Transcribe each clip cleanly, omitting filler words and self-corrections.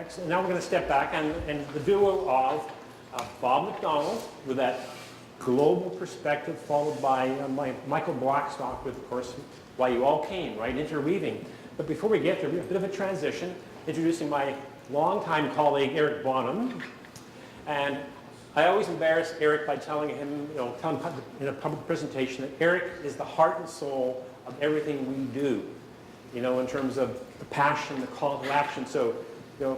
So now we're going to step back, and the duo of Bob McDonald with that global perspective, followed by Michael Blackstock with, of course, why you all came, right, interweaving. But before we get there, we have a bit of a transition, introducing my longtime colleague, Eric Bonham. And I always embarrass Eric by telling him, in a public presentation, that Eric is the heart and soul of everything we do, in terms of the passion, the call to action. So,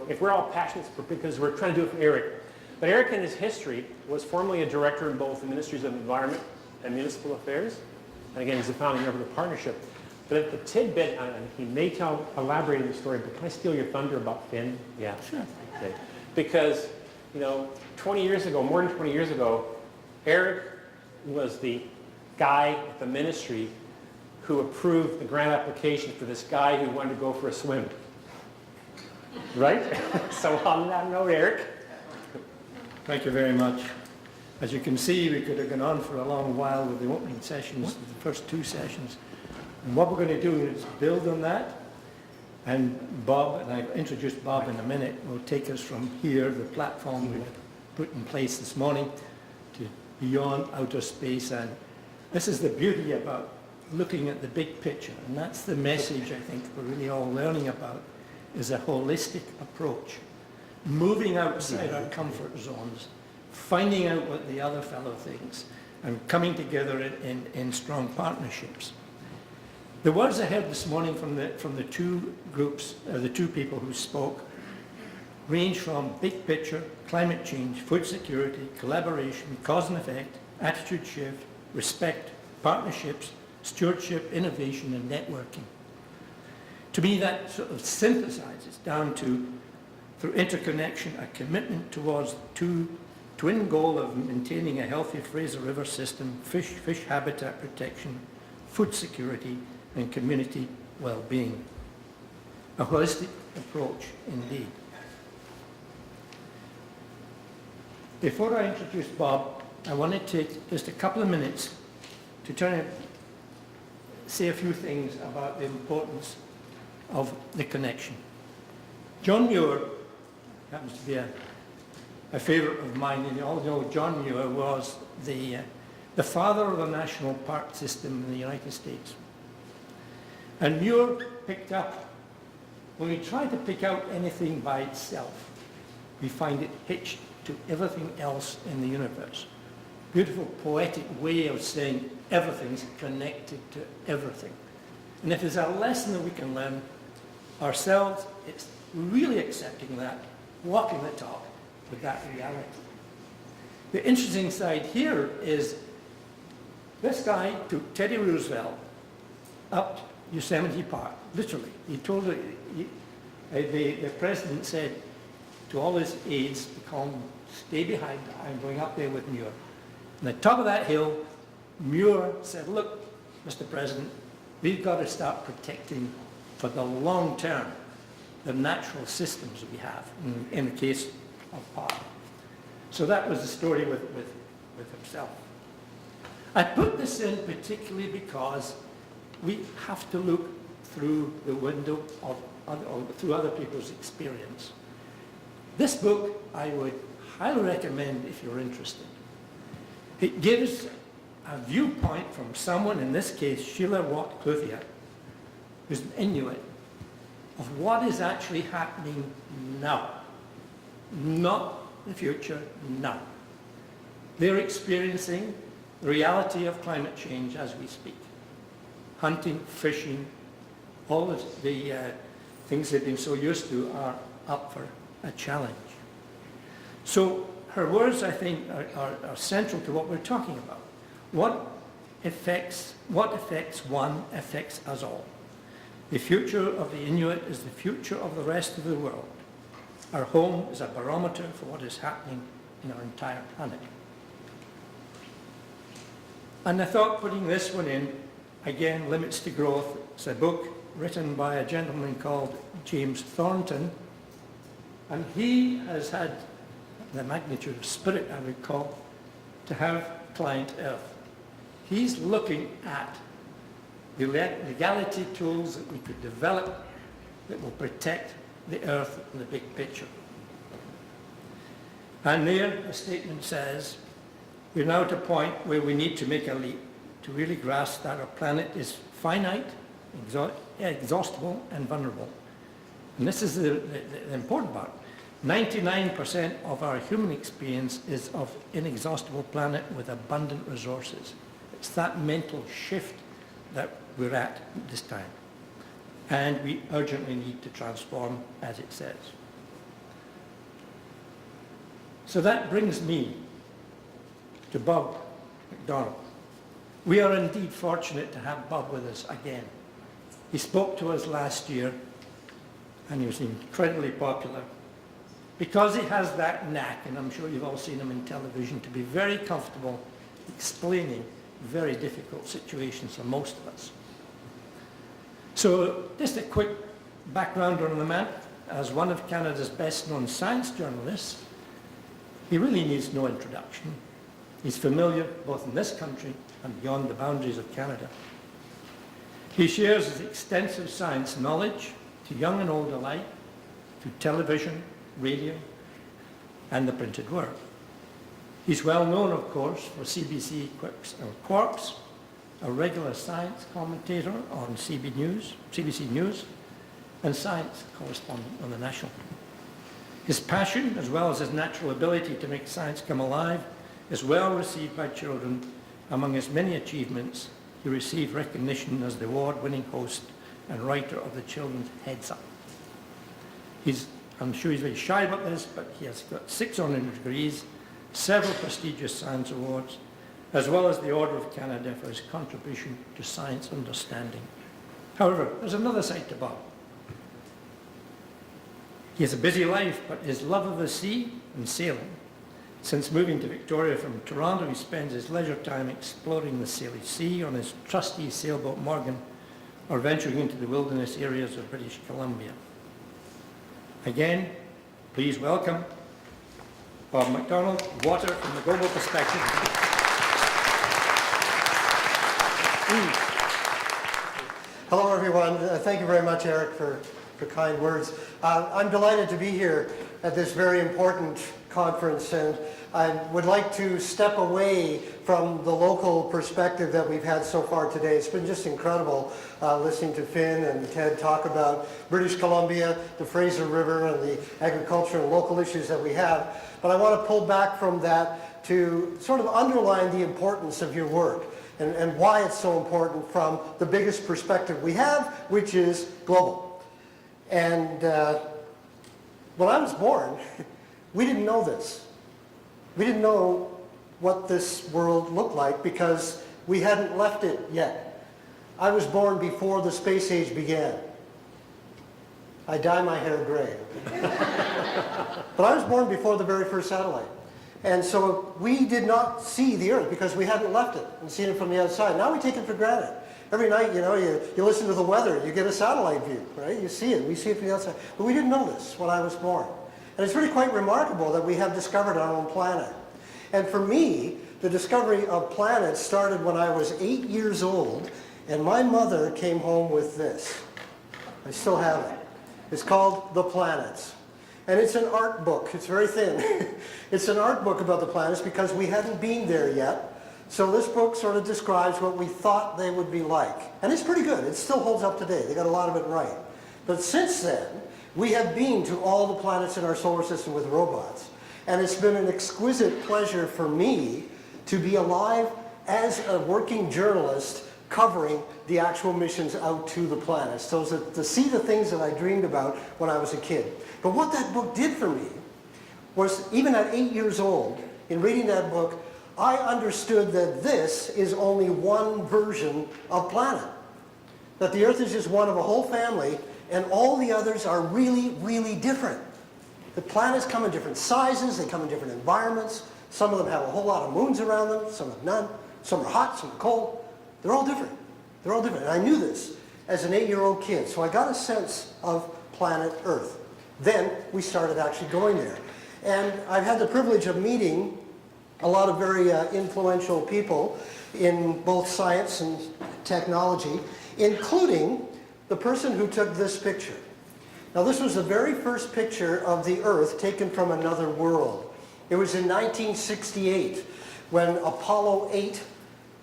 if we're all passionate, it's because we're trying to do it for Eric. But Eric, in his history, was formerly a director in both the Ministries of Environment and Municipal Affairs. And again, he's a founding member of the partnership. But at the tidbit, and he may elaborate on the story, but can I steal your thunder about Finn? Yeah. Sure. Okay. Because, 20 years ago, more than 20 years ago, Eric was the guy at the ministry who approved the grant application for this guy who wanted to go for a swim. Right? So on that note, Eric. Thank you very much. As you can see, we could have gone on for a long while with the opening sessions, the first two sessions. And what we're going to do is build on that. And Bob, and I'll introduce Bob in a minute, will take us from here, the platform we've put in place this morning, to beyond outer space. And this is the beauty about looking at the big picture. And that's the message I think we're really all learning about, is a holistic approach. Moving outside our comfort zones, finding out what the other fellow thinks, and coming together in strong partnerships. The words I heard this morning from the two groups, the two people who spoke, range from big picture, climate change, food security, collaboration, cause and effect, attitude shift, respect, partnerships, stewardship, innovation, and networking. To me, that sort of synthesizes down to, through interconnection, a commitment towards twin goal of maintaining a healthy Fraser River system, fish habitat protection, food security, and community well-being. A holistic approach indeed. Before I introduce Bob, I want to take just a couple of minutes to try and say a few things about the importance of the connection. John Muir happens to be a favorite of mine, and you all know John Muir was the father of the national park system in the United States. And Muir picked up, when we try to pick out anything by itself, we find it hitched to everything else in the universe. Beautiful poetic way of saying everything's connected to everything. And if there's a lesson that we can learn ourselves, it's really accepting that, walking the talk with that reality. The interesting side here is this guy took Teddy Roosevelt up Yosemite Park, literally. He told the president said to all his aides to come, stay behind, I'm going up there with Muir. On the top of that hill, Muir said, look, Mr. President, we've got to start protecting for the long term the natural systems that we have in the case of park. So that was the story with himself. I put this in particularly because we have to look through the window of through other people's experience. This book I would highly recommend if you're interested. It gives a viewpoint from someone, in this case Sheila Watt-Cluthier, who's an Inuit, of what is actually happening now. Not the future, now. They're experiencing the reality of climate change as we speak. Hunting, fishing, all of the things they've been so used to are up for a challenge. So her words, I think, are central to what we're talking about. What affects one affects us all. The future of the Inuit is the future of the rest of the world. Our home is a barometer for what is happening in our entire planet. And I thought putting this one in, again, Limits to Growth. It's a book written by a gentleman called James Thornton, and he has had the magnitude of spirit, I would call, to have Client Earth. He's looking at the legality tools that we could develop that will protect the Earth in the big picture. And there, the statement says, we're now at a point where we need to make a leap to really grasp that our planet is finite, exhaustible, and vulnerable. And this is the important part. 99% of our human experience is of inexhaustible planet with abundant resources. It's that mental shift that we're at this time. And we urgently need to transform, as it says. So that brings me to Bob McDonald. We are indeed fortunate to have Bob with us again. He spoke to us last year, and he was incredibly popular because he has that knack, and I'm sure you've all seen him in television, to be very comfortable explaining very difficult situations for most of us. So just a quick background on the man. As one of Canada's best-known science journalists, he really needs no introduction. He's familiar both in this country and beyond the boundaries of Canada. He shares his extensive science knowledge to young and old alike, through television, radio, and the printed word. He's well known, of course, for CBC Quarks, a regular science commentator on CBC News, and science correspondent on the National. His passion, as well as his natural ability to make science come alive, is well received by children. Among his many achievements, he received recognition as the award-winning host and writer of the children's Heads Up. I'm sure he's very shy about this, but he has got 6 honorary degrees, several prestigious science awards, as well as the Order of Canada for his contribution to science understanding. However, there's another side to Bob. He has a busy life, but his love of the sea and sailing. Since moving to Victoria from Toronto, he spends his leisure time exploring the Salish Sea on his trusty sailboat Morgan, or venturing into the wilderness areas of British Columbia. Again, please welcome Bob McDonald, Water from the Global Perspective. Hello, everyone. Thank you very much, Eric, for kind words. I'm delighted to be here at this very important conference, and I would like to step away from the local perspective that we've had so far today. It's been just incredible listening to Finn and Ted talk about British Columbia, the Fraser River, and the agriculture and local issues that we have. But I want to pull back from that to sort of underline the importance of your work and why it's so important from the biggest perspective we have, which is global. And when I was born, we didn't know this. We didn't know what this world looked like because we hadn't left it yet. I was born before the space age began. I dye my hair gray. But I was born before the very first satellite. And so we did not see the Earth because we hadn't left it and seen it from the outside. Now we take it for granted. Every night, you listen to the weather, you get a satellite view, right? You see it, we see it from the outside. But we didn't know this when I was born. And it's really quite remarkable that we have discovered our own planet. And for me, the discovery of planets started when I was 8 years old, and my mother came home with this. I still have it. It's called The Planets. And it's an art book. It's very thin. It's an art book about the planets because we hadn't been there yet. So this book sort of describes what we thought they would be like. And it's pretty good. It still holds up today. They got a lot of it right. But since then, we have been to all the planets in our solar system with robots. And it's been an exquisite pleasure for me to be alive as a working journalist covering the actual missions out to the planets. So to see the things that I dreamed about when I was a kid. But what that book did for me was, even at 8 years old, in reading that book, I understood that this is only one version of planet. That the Earth is just one of a whole family, and all the others are really, really different. The planets come in different sizes, they come in different environments. Some of them have a whole lot of moons around them, some have none. Some are hot, some are cold. They're all different. They're all different. And I knew this as an 8-year-old kid, so I got a sense of planet Earth. Then we started actually going there. And I've had the privilege of meeting a lot of very influential people in both science and technology, including the person who took this picture. Now, this was the very first picture of the Earth taken from another world. It was in 1968 when Apollo 8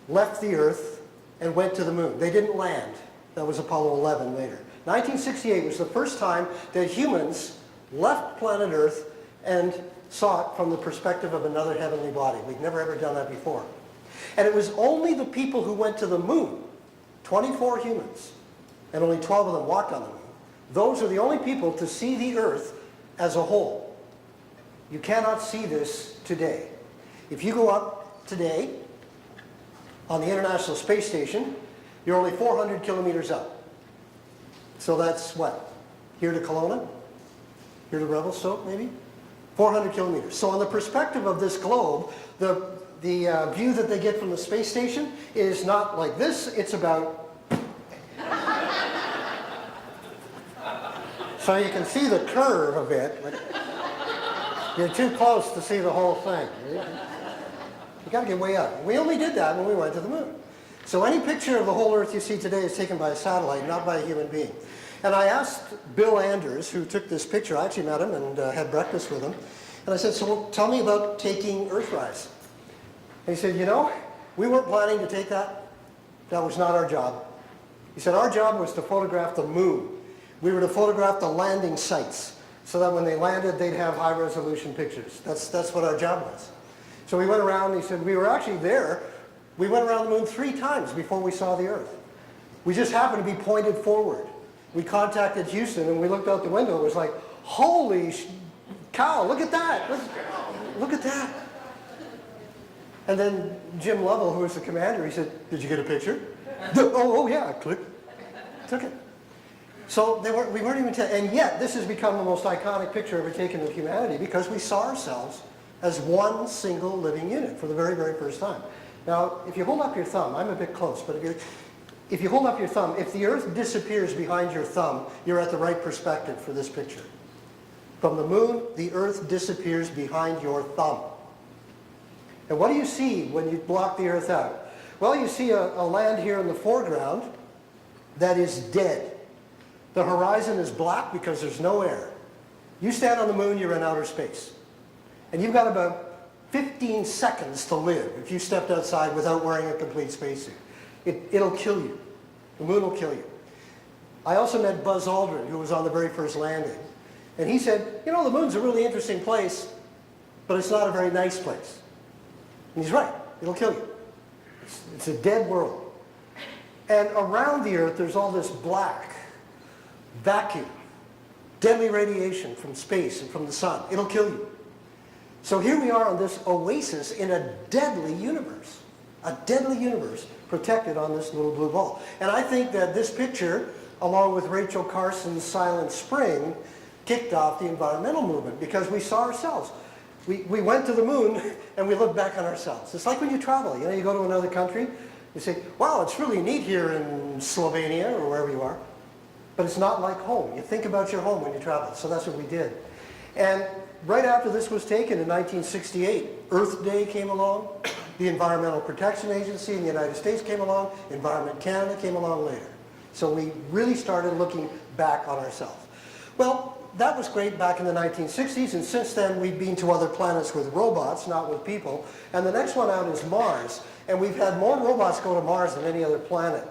left the Earth and went to the moon. They didn't land. That was Apollo 11 later. 1968 was the first time that humans left planet Earth and saw it from the perspective of another heavenly body. We've never ever done that before. And it was only the people who went to the moon, 24 humans, and only 12 of them walked on the moon. Those are the only people to see the Earth as a whole. You cannot see this today. If you go up today on the International Space Station, you're only 400 kilometers up. So that's what? Here to Kelowna? Here to Revelstoke, maybe? 400 kilometers. So on the perspective of this globe, the view that they get from the space station is not like this, it's about... So you can see the curve a bit, but you're too close to see the whole thing. You got to get way up. We only did that when we went to the moon. So any picture of the whole Earth you see today is taken by a satellite, not by a human being. And I asked Bill Anders, who took this picture, I actually met him and had breakfast with him, and I said, so tell me about taking Earthrise. And he said, you know, we weren't planning to take that. That was not our job. He said, our job was to photograph the moon. We were to photograph the landing sites so that when they landed, they'd have high-resolution pictures. That's what our job was. So we went around, and he said, we were actually there. We went around the moon 3 times before we saw the Earth. We just happened to be pointed forward. We contacted Houston, and we looked out the window. It was like, holy cow, look at that. Look at that. And then Jim Lovell, who was the commander, he said, did you get a picture? Oh yeah, click. Took it. So we weren't even, and yet this has become the most iconic picture ever taken of humanity because we saw ourselves as one single living unit for the very, very first time. Now, if you hold up your thumb, I'm a bit close, but if you hold up your thumb, if the Earth disappears behind your thumb, you're at the right perspective for this picture. From the moon, the Earth disappears behind your thumb. And what do you see when you block the Earth out? Well, you see a land here in the foreground that is dead. The horizon is black because there's no air. You stand on the moon, you're in outer space. And you've got about 15 seconds to live if you stepped outside without wearing a complete spacesuit. It'll kill you. The moon will kill you. I also met Buzz Aldrin, who was on the very first landing. And he said, you know, the moon's a really interesting place, but it's not a very nice place. And he's right. It'll kill you. It's a dead world. And around the Earth, there's all this black vacuum, deadly radiation from space and from the sun. It'll kill you. So here we are on this oasis in a deadly universe protected on this little blue ball. And I think that this picture, along with Rachel Carson's Silent Spring, kicked off the environmental movement because we saw ourselves. We went to the moon and we looked back on ourselves. It's like when you travel, you know, you go to another country, you say, wow, it's really neat here in Slovenia or wherever you are. But it's not like home. You think about your home when you travel. So that's what we did. And right after this was taken in 1968, Earth Day came along, the Environmental Protection Agency in the United States came along, Environment Canada came along later. So we really started looking back on ourselves. Well, that was great back in the 1960s, and since then we've been to other planets with robots, not with people. And the next one out is Mars. And we've had more robots go to Mars than any other planet.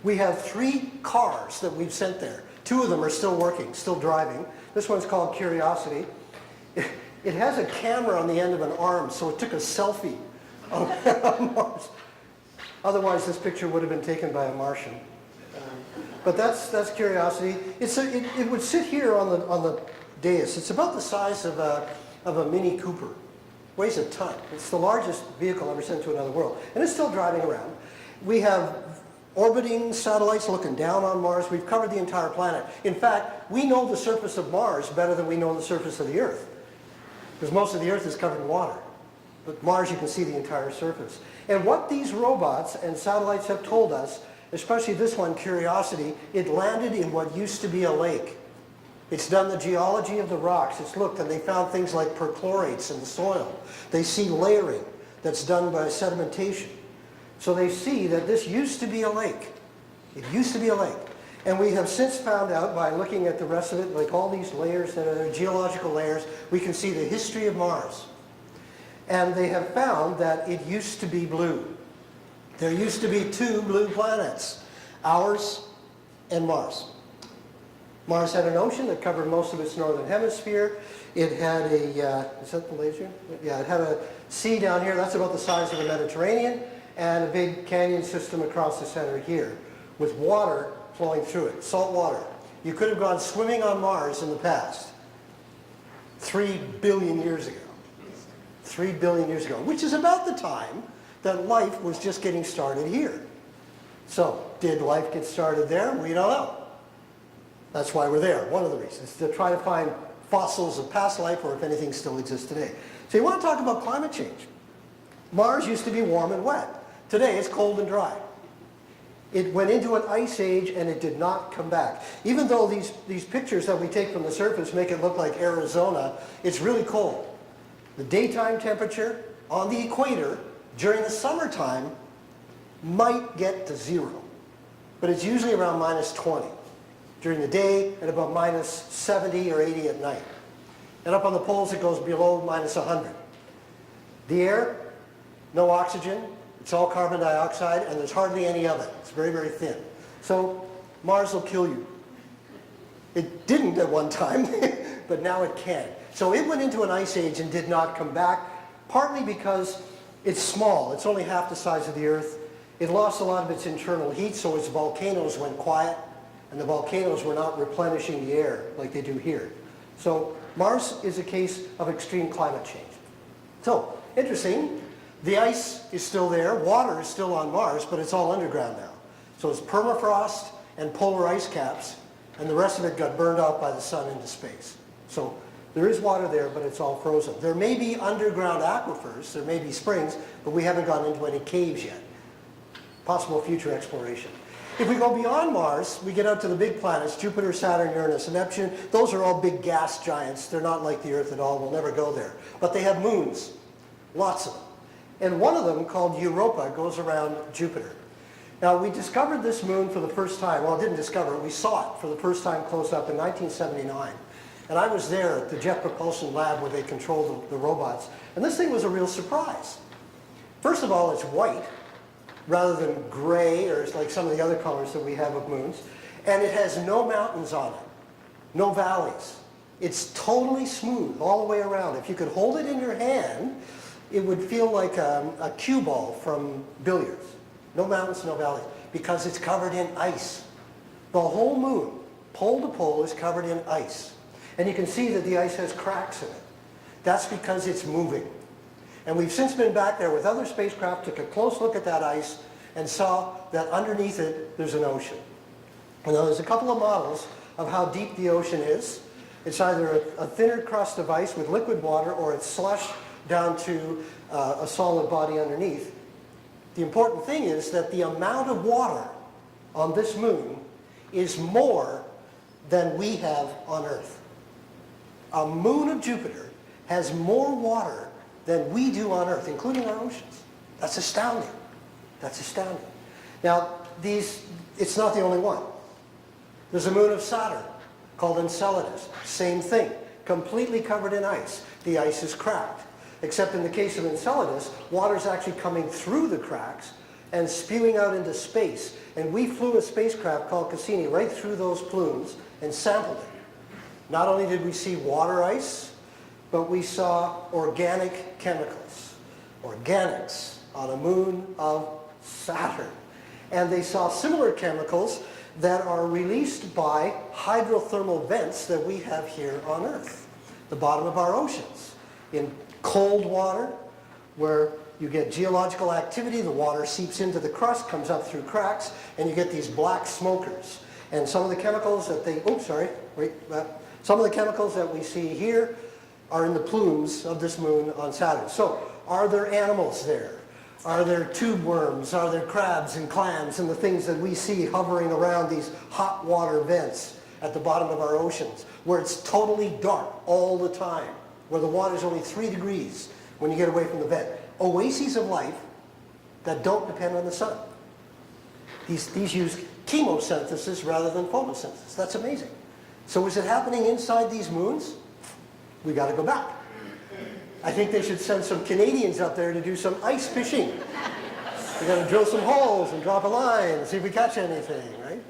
We have 3 cars that we've sent there. 2 of them are still working, still driving. This one's called Curiosity. It has a camera on the end of an arm, so it took a selfie on Mars. Otherwise, this picture would have been taken by a Martian. But that's Curiosity. It would sit here on the dais. It's about the size of a Mini Cooper. Weighs a ton. It's the largest vehicle ever sent to another world. And it's still driving around. We have orbiting satellites looking down on Mars. We've covered the entire planet. In fact, we know the surface of Mars better than we know the surface of the Earth. Because most of the Earth is covered in water. But Mars, you can see the entire surface. And what these robots and satellites have told us, especially this one, Curiosity, it landed in what used to be a lake. It's done the geology of the rocks. It's looked and they found things like perchlorates in the soil. They see layering that's done by sedimentation. So they see that this used to be a lake. It used to be a lake. And we have since found out by looking at the rest of it, like all these layers that are geological layers, we can see the history of Mars. And they have found that it used to be blue. There used to be two blue planets, ours and Mars. Mars had an ocean that covered most of its northern hemisphere. It had a, is that the laser? Yeah, it had a sea down here, that's about the size of the Mediterranean, and a big canyon system across the center here, with water flowing through it, salt water. You could have gone swimming on Mars in the past, 3 billion years ago. 3 billion years ago, which is about the time that life was just getting started here. So, did life get started there? We don't know. That's why we're there, one of the reasons, to try to find fossils of past life or if anything still exists today. So you want to talk about climate change. Mars used to be warm and wet. Today it's cold and dry. It went into an ice age and it did not come back. Even though these pictures that we take from the surface make it look like Arizona, it's really cold. The daytime temperature on the equator during the summertime might get to 0, but it's usually around -20 during the day and about -70 or 80 at night. And up on the poles it goes below -100. The air, no oxygen, it's all carbon dioxide, and there's hardly any of it. It's very, very thin. So Mars will kill you. It didn't at one time, but now it can. So it went into an ice age and did not come back, partly because it's small. It's only half the size of the Earth. It lost a lot of its internal heat, so its volcanoes went quiet, and the volcanoes were not replenishing the air like they do here. So Mars is a case of extreme climate change. So, interesting, the ice is still there, water is still on Mars, but it's all underground now. So it's permafrost and polar ice caps, and the rest of it got burned out by the sun into space. So there is water there, but it's all frozen. There may be underground aquifers, there may be springs, but we haven't gone into any caves yet. Possible future exploration. If we go beyond Mars, we get out to the big planets, Jupiter, Saturn, Uranus, and Neptune. Those are all big gas giants. They're not like the Earth at all. We'll never go there. But they have moons, lots of them. And one of them, called Europa, goes around Jupiter. Now, we discovered this moon for the first time. Well, didn't discover it. We saw it for the first time close up in 1979. And I was there at the Jet Propulsion Lab where they control the robots. And this thing was a real surprise. First of all, it's white, rather than gray or like some of the other colors that we have of moons. And it has no mountains on it, no valleys. It's totally smooth all the way around. If you could hold it in your hand, it would feel like a cue ball from billiards. No mountains, no valleys, because it's covered in ice. The whole moon, pole to pole, is covered in ice. And you can see that the ice has cracks in it. That's because it's moving. And we've since been back there with other spacecraft, took a close look at that ice, and saw that underneath it, there's an ocean. Now, there's a couple of models of how deep the ocean is. It's either a thinner crust of ice with liquid water, or it's slush down to a solid body underneath. The important thing is that the amount of water on this moon is more than we have on Earth. A moon of Jupiter has more water than we do on Earth, including our oceans. That's astounding. That's astounding. Now, it's not the only one. There's a moon of Saturn called Enceladus. Same thing, completely covered in ice. The ice is cracked. Except in the case of Enceladus, water's actually coming through the cracks and spewing out into space. And we flew a spacecraft called Cassini right through those plumes and sampled it. Not only did we see water ice, but we saw organic chemicals, organics, on a moon of Saturn. And they saw similar chemicals that are released by hydrothermal vents that we have here on Earth, the bottom of our oceans. In cold water, where you get geological activity, the water seeps into the crust, comes up through cracks, and you get these black smokers. And some of the chemicals that some of the chemicals that we see here are in the plumes of this moon on Saturn. So, are there animals there? Are there tube worms? Are there crabs and clams and the things that we see hovering around these hot water vents at the bottom of our oceans, where it's totally dark all the time, where the water is only 3 degrees when you get away from the vent? Oases of life that don't depend on the sun. These use chemosynthesis rather than photosynthesis. That's amazing. So is it happening inside these moons? We got to go back. I think they should send some Canadians up there to do some ice fishing. We're going to drill some holes and drop a line and see if we catch anything, right?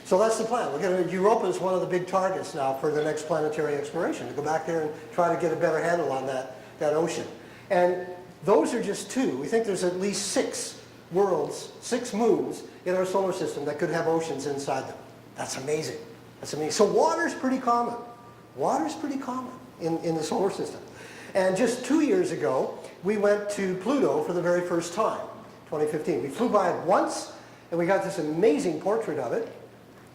So that's the plan. Europa is one of the big targets now for the next planetary exploration, to go back there and try to get a better handle on that ocean. And those are just two. We think there's at least 6 worlds, 6 moons in our solar system that could have oceans inside them. That's amazing. That's amazing. So water's pretty common. Water's pretty common in the solar system. And just 2 years ago, we went to Pluto for the very first time, 2015. We flew by it once, and we got this amazing portrait of it.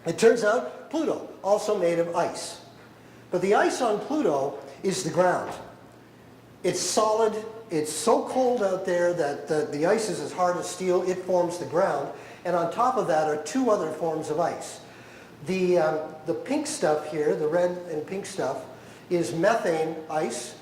It turns out Pluto, also made of ice. But the ice on Pluto is the ground. It's solid. It's so cold out there that the ice is as hard as steel. It forms the ground. And on top of that are 2 other forms of ice. The pink stuff here, the red and pink stuff, is methane ice.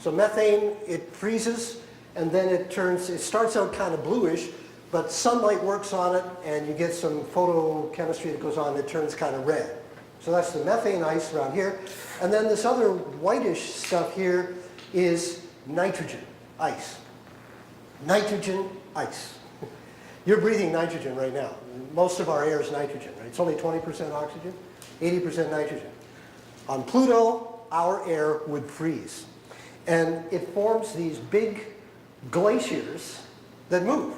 So methane, it freezes, and then it starts out kind of bluish, but sunlight works on it, and you get some photochemistry that goes on, and it turns kind of red. So that's the methane ice around here. And then this other whitish stuff here is nitrogen ice. Nitrogen ice. You're breathing nitrogen right now. Most of our air is nitrogen, right? It's only 20% oxygen, 80% nitrogen. On Pluto, our air would freeze. And it forms these big glaciers that move.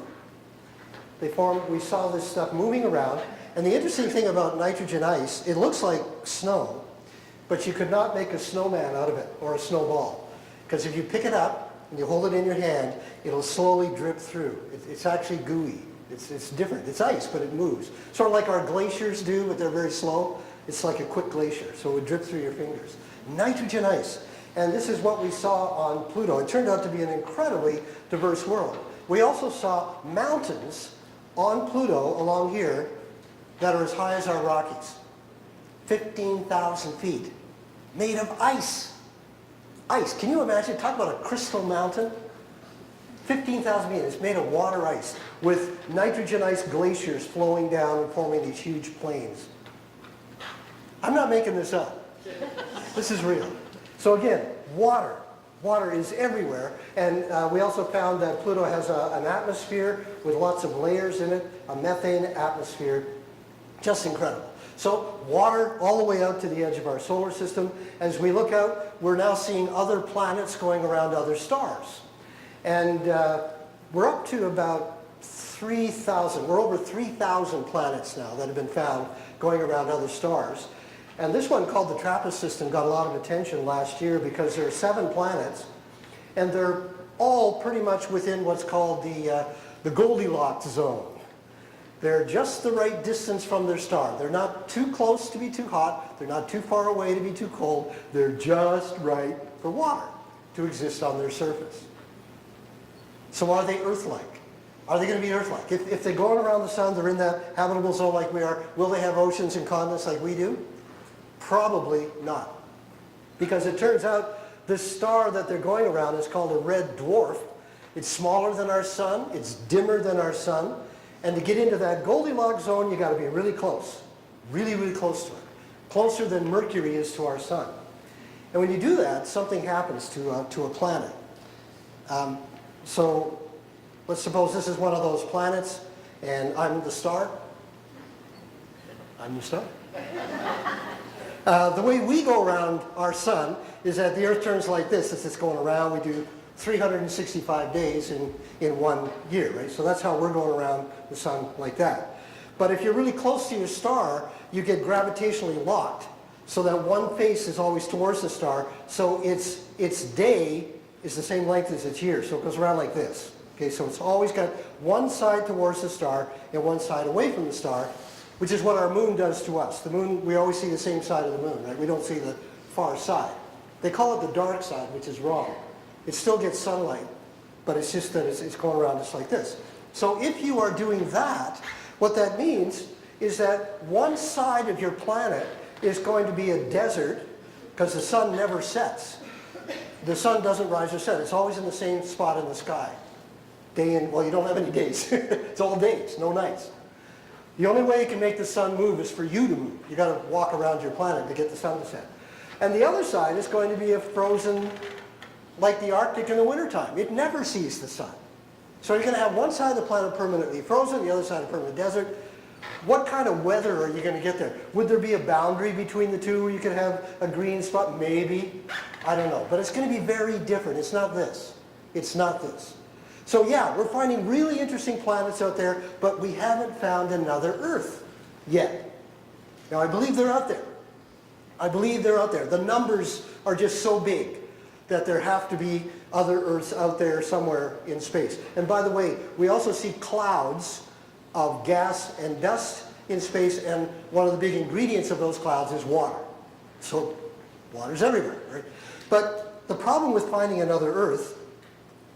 We saw this stuff moving around. And the interesting thing about nitrogen ice, it looks like snow, but you could not make a snowman out of it or a snowball. Because if you pick it up and you hold it in your hand, it'll slowly drip through. It's actually gooey. It's different. It's ice, but it moves. Sort of like our glaciers do, but they're very slow. It's like a quick glacier, so it would drip through your fingers. Nitrogen ice. And this is what we saw on Pluto. It turned out to be an incredibly diverse world. We also saw mountains on Pluto along here that are as high as our Rockies. 15,000 feet, made of ice. Ice. Can you imagine? Talk about a crystal mountain. 15,000 feet. It's made of water ice with nitrogen ice glaciers flowing down and forming these huge plains. I'm not making this up. This is real. So again, water. Water is everywhere. And we also found that Pluto has an atmosphere with lots of layers in it, a methane atmosphere. Just incredible. So water all the way out to the edge of our solar system. As we look out, we're now seeing other planets going around other stars. And we're up to about 3,000. We're over 3,000 planets now that have been found going around other stars. And this one called the TRAPPIST system got a lot of attention last year because there are 7 planets, and they're all pretty much within what's called the Goldilocks zone. They're just the right distance from their star. They're not too close to be too hot. They're not too far away to be too cold. They're just right for water to exist on their surface. So are they Earth-like? Are they going to be Earth-like? If they're going around the sun, they're in that habitable zone like we are, will they have oceans and continents like we do? Probably not. Because it turns out this star that they're going around is called a red dwarf. It's smaller than our sun. It's dimmer than our sun. And to get into that Goldilocks zone, you got to be really close. Really, really close to it. Closer than Mercury is to our sun. And when you do that, something happens to a planet. So let's suppose this is one of those planets, and I'm the star. I'm the star. The way we go around our sun is that the Earth turns like this as it's going around. We do 365 days in 1 year, right? So that's how we're going around the sun, like that. But if you're really close to your star, you get gravitationally locked so that one face is always towards the star. So its day is the same length as its year. So it goes around like this. Okay, so it's always got one side towards the star and one side away from the star, which is what our moon does to us. The moon, we always see the same side of the moon, right? We don't see the far side. They call it the dark side, which is wrong. It still gets sunlight, but it's just that it's going around just like this. So if you are doing that, what that means is that one side of your planet is going to be a desert because the sun never sets. The sun doesn't rise or set. It's always in the same spot in the sky. Day in, well, you don't have any days. It's all days, no nights. The only way you can make the sun move is for you to move. You got to walk around your planet to get the sun to set. And the other side is going to be a frozen like the Arctic in the wintertime. It never sees the sun. So you're going to have one side of the planet permanently frozen, the other side a permanent desert. What kind of weather are you going to get there? Would there be a boundary between the two where you could have a green spot? Maybe. I don't know. But it's going to be very different. It's not this. It's not this. So yeah, we're finding really interesting planets out there, but we haven't found another Earth yet. Now I believe they're out there. I believe they're out there. The numbers are just so big that there have to be other Earths out there somewhere in space. And by the way, we also see clouds of gas and dust in space, and one of the big ingredients of those clouds is water. So water's everywhere, right? But the problem with finding another Earth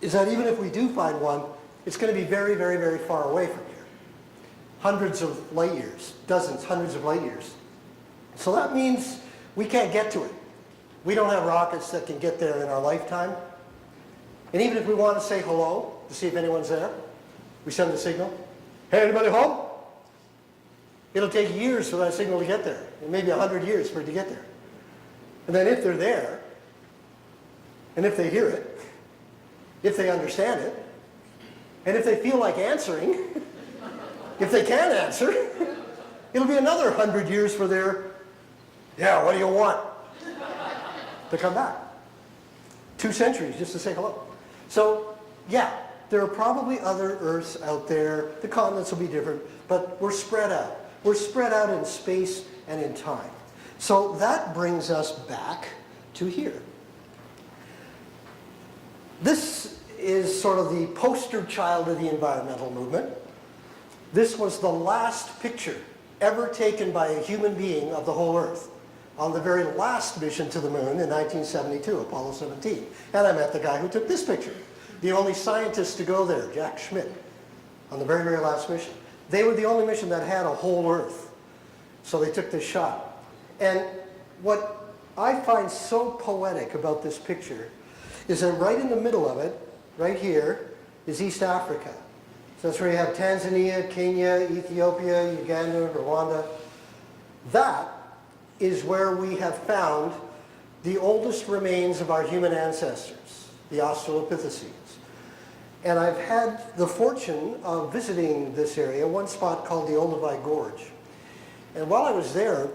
is that even if we do find one, it's going to be very, very, very far away from here. Hundreds of light years, dozens, hundreds of light years. So that means we can't get to it. We don't have rockets that can get there in our lifetime. And even if we want to say hello to see if anyone's there, we send a signal. Hey, anybody home? It'll take years for that signal to get there, and maybe 100 years for it to get there. And then if they're there, and if they hear it, if they understand it, and if they feel like answering, if they can answer, it'll be another 100 years for their, yeah, what do you want? To come back. 2 centuries just to say hello. So, yeah, there are probably other Earths out there. The continents will be different, but we're spread out. We're spread out in space and in time. So that brings us back to here. This is sort of the poster child of the environmental movement. This was the last picture ever taken by a human being of the whole Earth on the very last mission to the moon in 1972, Apollo 17. And I met the guy who took this picture, the only scientist to go there, Jack Schmitt, on the very, very last mission. They were the only mission that had a whole Earth. So they took this shot. And what I find so poetic about this picture is that right in the middle of it, right here, is East Africa. So that's where you have Tanzania, Kenya, Ethiopia, Uganda, Rwanda. That is where we have found the oldest remains of our human ancestors, the Australopithecines. And I've had the fortune of visiting this area, one spot called the Olduvai Gorge. And while I was there,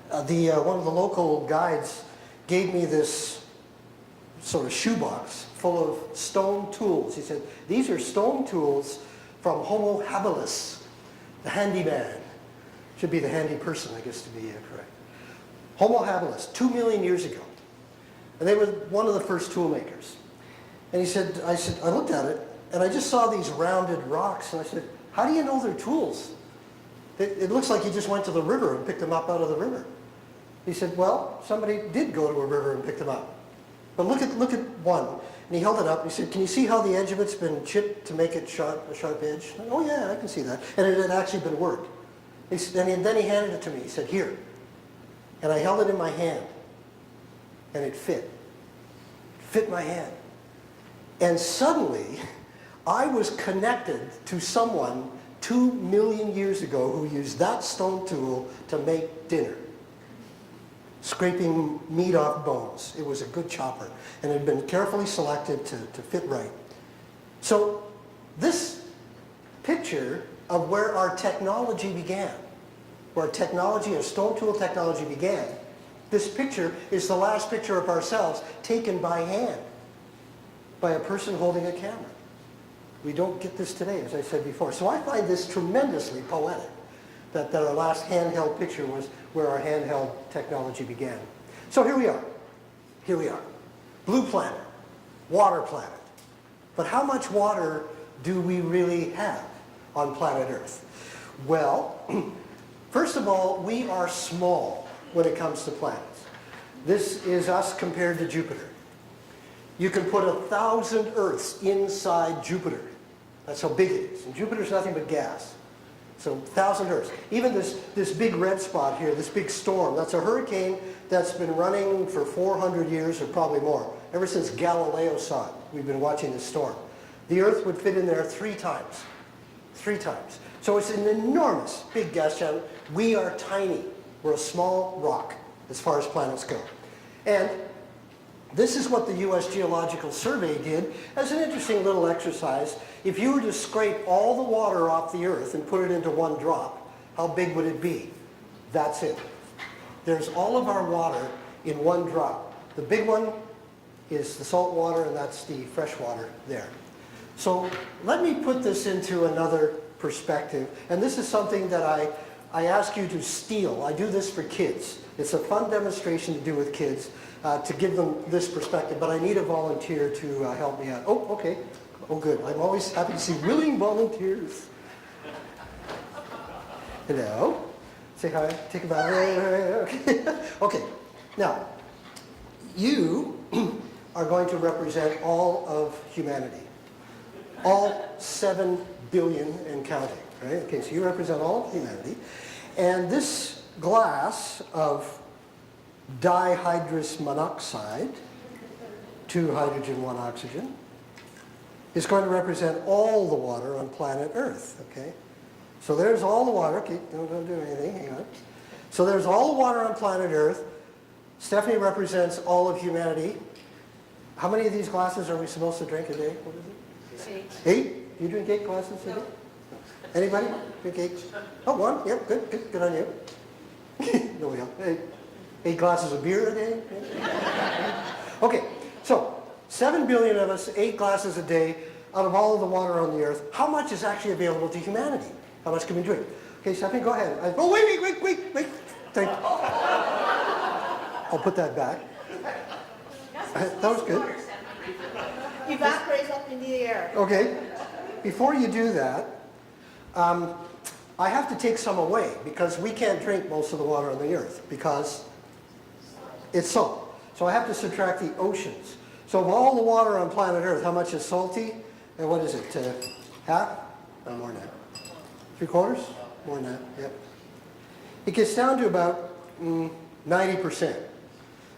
one of the local guides gave me this sort of shoebox full of stone tools. He said, these are stone tools from Homo habilis, the handyman. Should be the handy person, I guess, to be correct. Homo habilis, 2 million years ago. And they were one of the first tool makers. And he said, I looked at it, and I just saw these rounded rocks, and I said, how do you know they're tools? It looks like you just went to the river and picked them up out of the river. He said, well, somebody did go to a river and pick them up. But look at one. And he held it up, and he said, can you see how the edge of it's been chipped to make it sharp, a sharp edge? Said, oh yeah, I can see that. And it had actually been worked. And then he handed it to me. He said, here. And I held it in my hand, and it fit. It fit my hand. And suddenly, I was connected to someone 2 million years ago who used that stone tool to make dinner. Scraping meat off bones. It was a good chopper. And it had been carefully selected to fit right. So this picture of where our technology began, where technology, and stone tool technology began, this picture is the last picture of ourselves taken by hand, by a person holding a camera. We don't get this today, as I said before. So I find this tremendously poetic, that our last handheld picture was where our handheld technology began. So here we are. Here we are. Blue planet, water planet. But how much water do we really have on planet Earth? Well, first of all, we are small when it comes to planets. This is us compared to Jupiter. You can put 1,000 Earths inside Jupiter. That's how big it is. And Jupiter's nothing but gas. So 1,000 Earths. Even this big red spot here, this big storm, that's a hurricane that's been running for 400 years or probably more. Ever since Galileo saw it, we've been watching this storm. The Earth would fit in there 3 times. 3 times. So it's an enormous big gas giant. We are tiny. We're a small rock as far as planets go. And This is what the U.S. Geological Survey did as an interesting little exercise. If you were to scrape all the water off the Earth and put it into one drop, how big would it be? That's it. There's all of our water in one drop. The big one is the salt water, and that's the fresh water there. So let me put this into another perspective. And this is something that I ask you to steal. I do this for kids. It's a fun demonstration to do with kids to give them this perspective. But I need a volunteer to help me out. Oh, okay. Oh, good. I'm always happy to see willing volunteers. Hello. Say hi. Take a bow. Okay. Okay. Now, you are going to represent all of humanity. All 7 billion and counting. Right? Okay, so you represent all of humanity. And this glass of dihydrous monoxide, 2 hydrogen, 1 oxygen, is going to represent all the water on planet Earth. Okay? So there's all the water. Okay, don't do anything. Hang on. So there's all the water on planet Earth. Stephanie represents all of humanity. How many of these glasses are we supposed to drink a day? What is it? 8. 8? Do you drink 8 glasses a day? Anybody drink 8? Oh, 1? Yep, good on you. Nobody else. 8 glasses of beer a day? Okay, so 7 billion of us, 8 glasses a day out of all of the water on the Earth. How much is actually available to humanity? How much can we drink? Okay, Stephanie, go ahead. Oh, wait. Thank you. I'll put that back. That was good. Evaporates up in the air. Okay, before you do that, I have to take some away because we can't drink most of the water on the Earth because it's salt. So I have to subtract the oceans. So of all the water on planet Earth, how much is salty? And what is it? Half? No, more than that. 3/4? More than that, yep. It gets down to about 90%.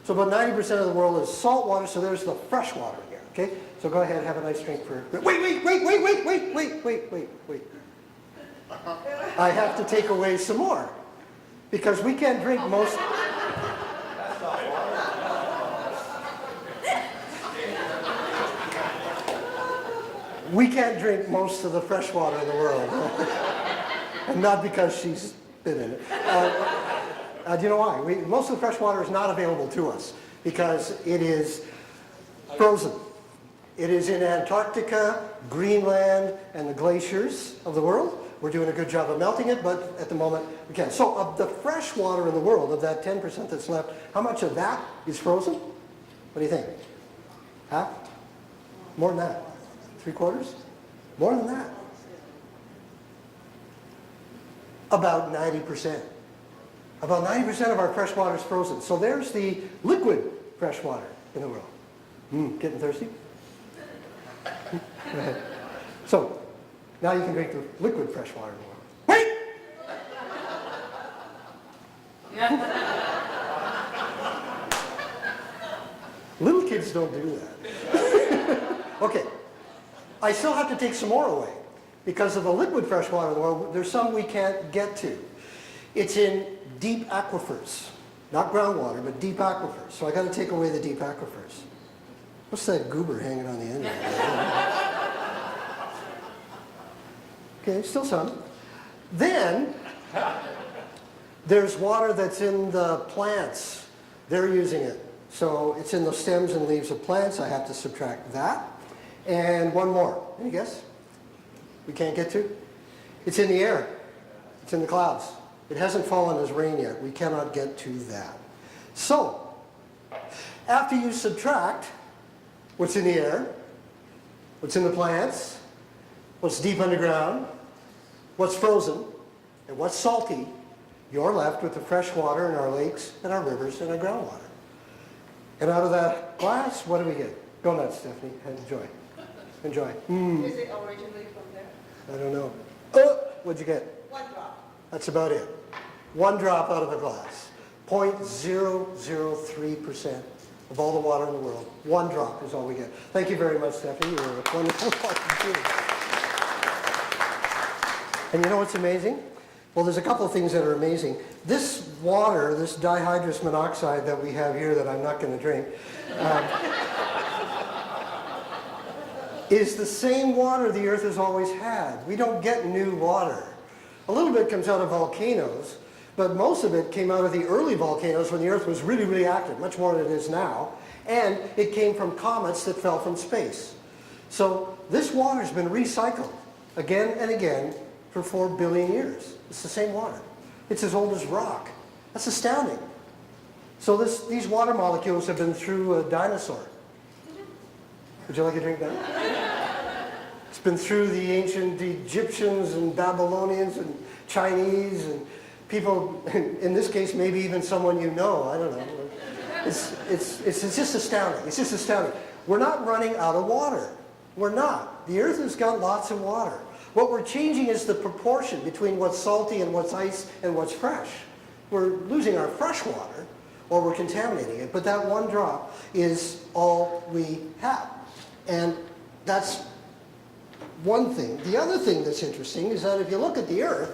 So about 90% of the world is salt water, so there's the fresh water here, okay? So go ahead, have a nice drink for... Wait. I have to take away some more because we can't drink most... We can't drink most of the fresh water in the world. And not because she's been in it. Do you know why? Most of the fresh water is not available to us because it is frozen. It is in Antarctica, Greenland, and the glaciers of the world. We're doing a good job of melting it, but at the moment we can't. So of the fresh water in the world, of that 10% that's left, how much of that is frozen? What do you think? Half? More than that? 3/4? More than that? About 90%. About 90% of our fresh water is frozen. So there's the liquid fresh water in the world. Getting thirsty? Go ahead. So, now you can drink the liquid fresh water in the world. Wait! Little kids don't do that. Okay. I still have to take some more away. Because of the liquid fresh water in the world, there's some we can't get to. It's in deep aquifers. Not groundwater, but deep aquifers. So I got to take away the deep aquifers. What's that goober hanging on the end? Okay, still some. Then, there's water that's in the plants. They're using it. So it's in the stems and leaves of plants. I have to subtract that. And one more. Any guess? We can't get to? It's in the air. It's in the clouds. It hasn't fallen as rain yet. We cannot get to that. So, after you subtract what's in the air, what's in the plants, what's deep underground, what's frozen, and what's salty, you're left with the fresh water in our lakes and our rivers and our groundwater. And out of that glass, what do we get? Go nuts, Stephanie. Enjoy. Enjoy. Is it originally from there? I don't know. What'd you get? 1 drop. That's about it. 1 drop out of a glass. 0.003% of all the water in the world. 1 drop is all we get. Thank you very much, Stephanie. You were a wonderful volunteer. And you know what's amazing? Well, there's a couple of things that are amazing. This water, this dihydrous monoxide that we have here that I'm not going to drink, is the same water the Earth has always had. We don't get new water. A little bit comes out of volcanoes, but most of it came out of the early volcanoes when the Earth was really, really active, much more than it is now. And it came from comets that fell from space. So this water's been recycled again and again for 4 billion years. It's the same water. It's as old as rock. That's astounding. So these water molecules have been through a dinosaur. Would you like a drink now? It's been through the ancient Egyptians and Babylonians and Chinese and people, in this case, maybe even someone you know, I don't know. It's just astounding. It's just astounding. We're not running out of water. We're not. The Earth has got lots of water. What we're changing is the proportion between what's salty and what's ice and what's fresh. We're losing our fresh water or we're contaminating it, but that one drop is all we have. And that's one thing. The other thing that's interesting is that if you look at the Earth,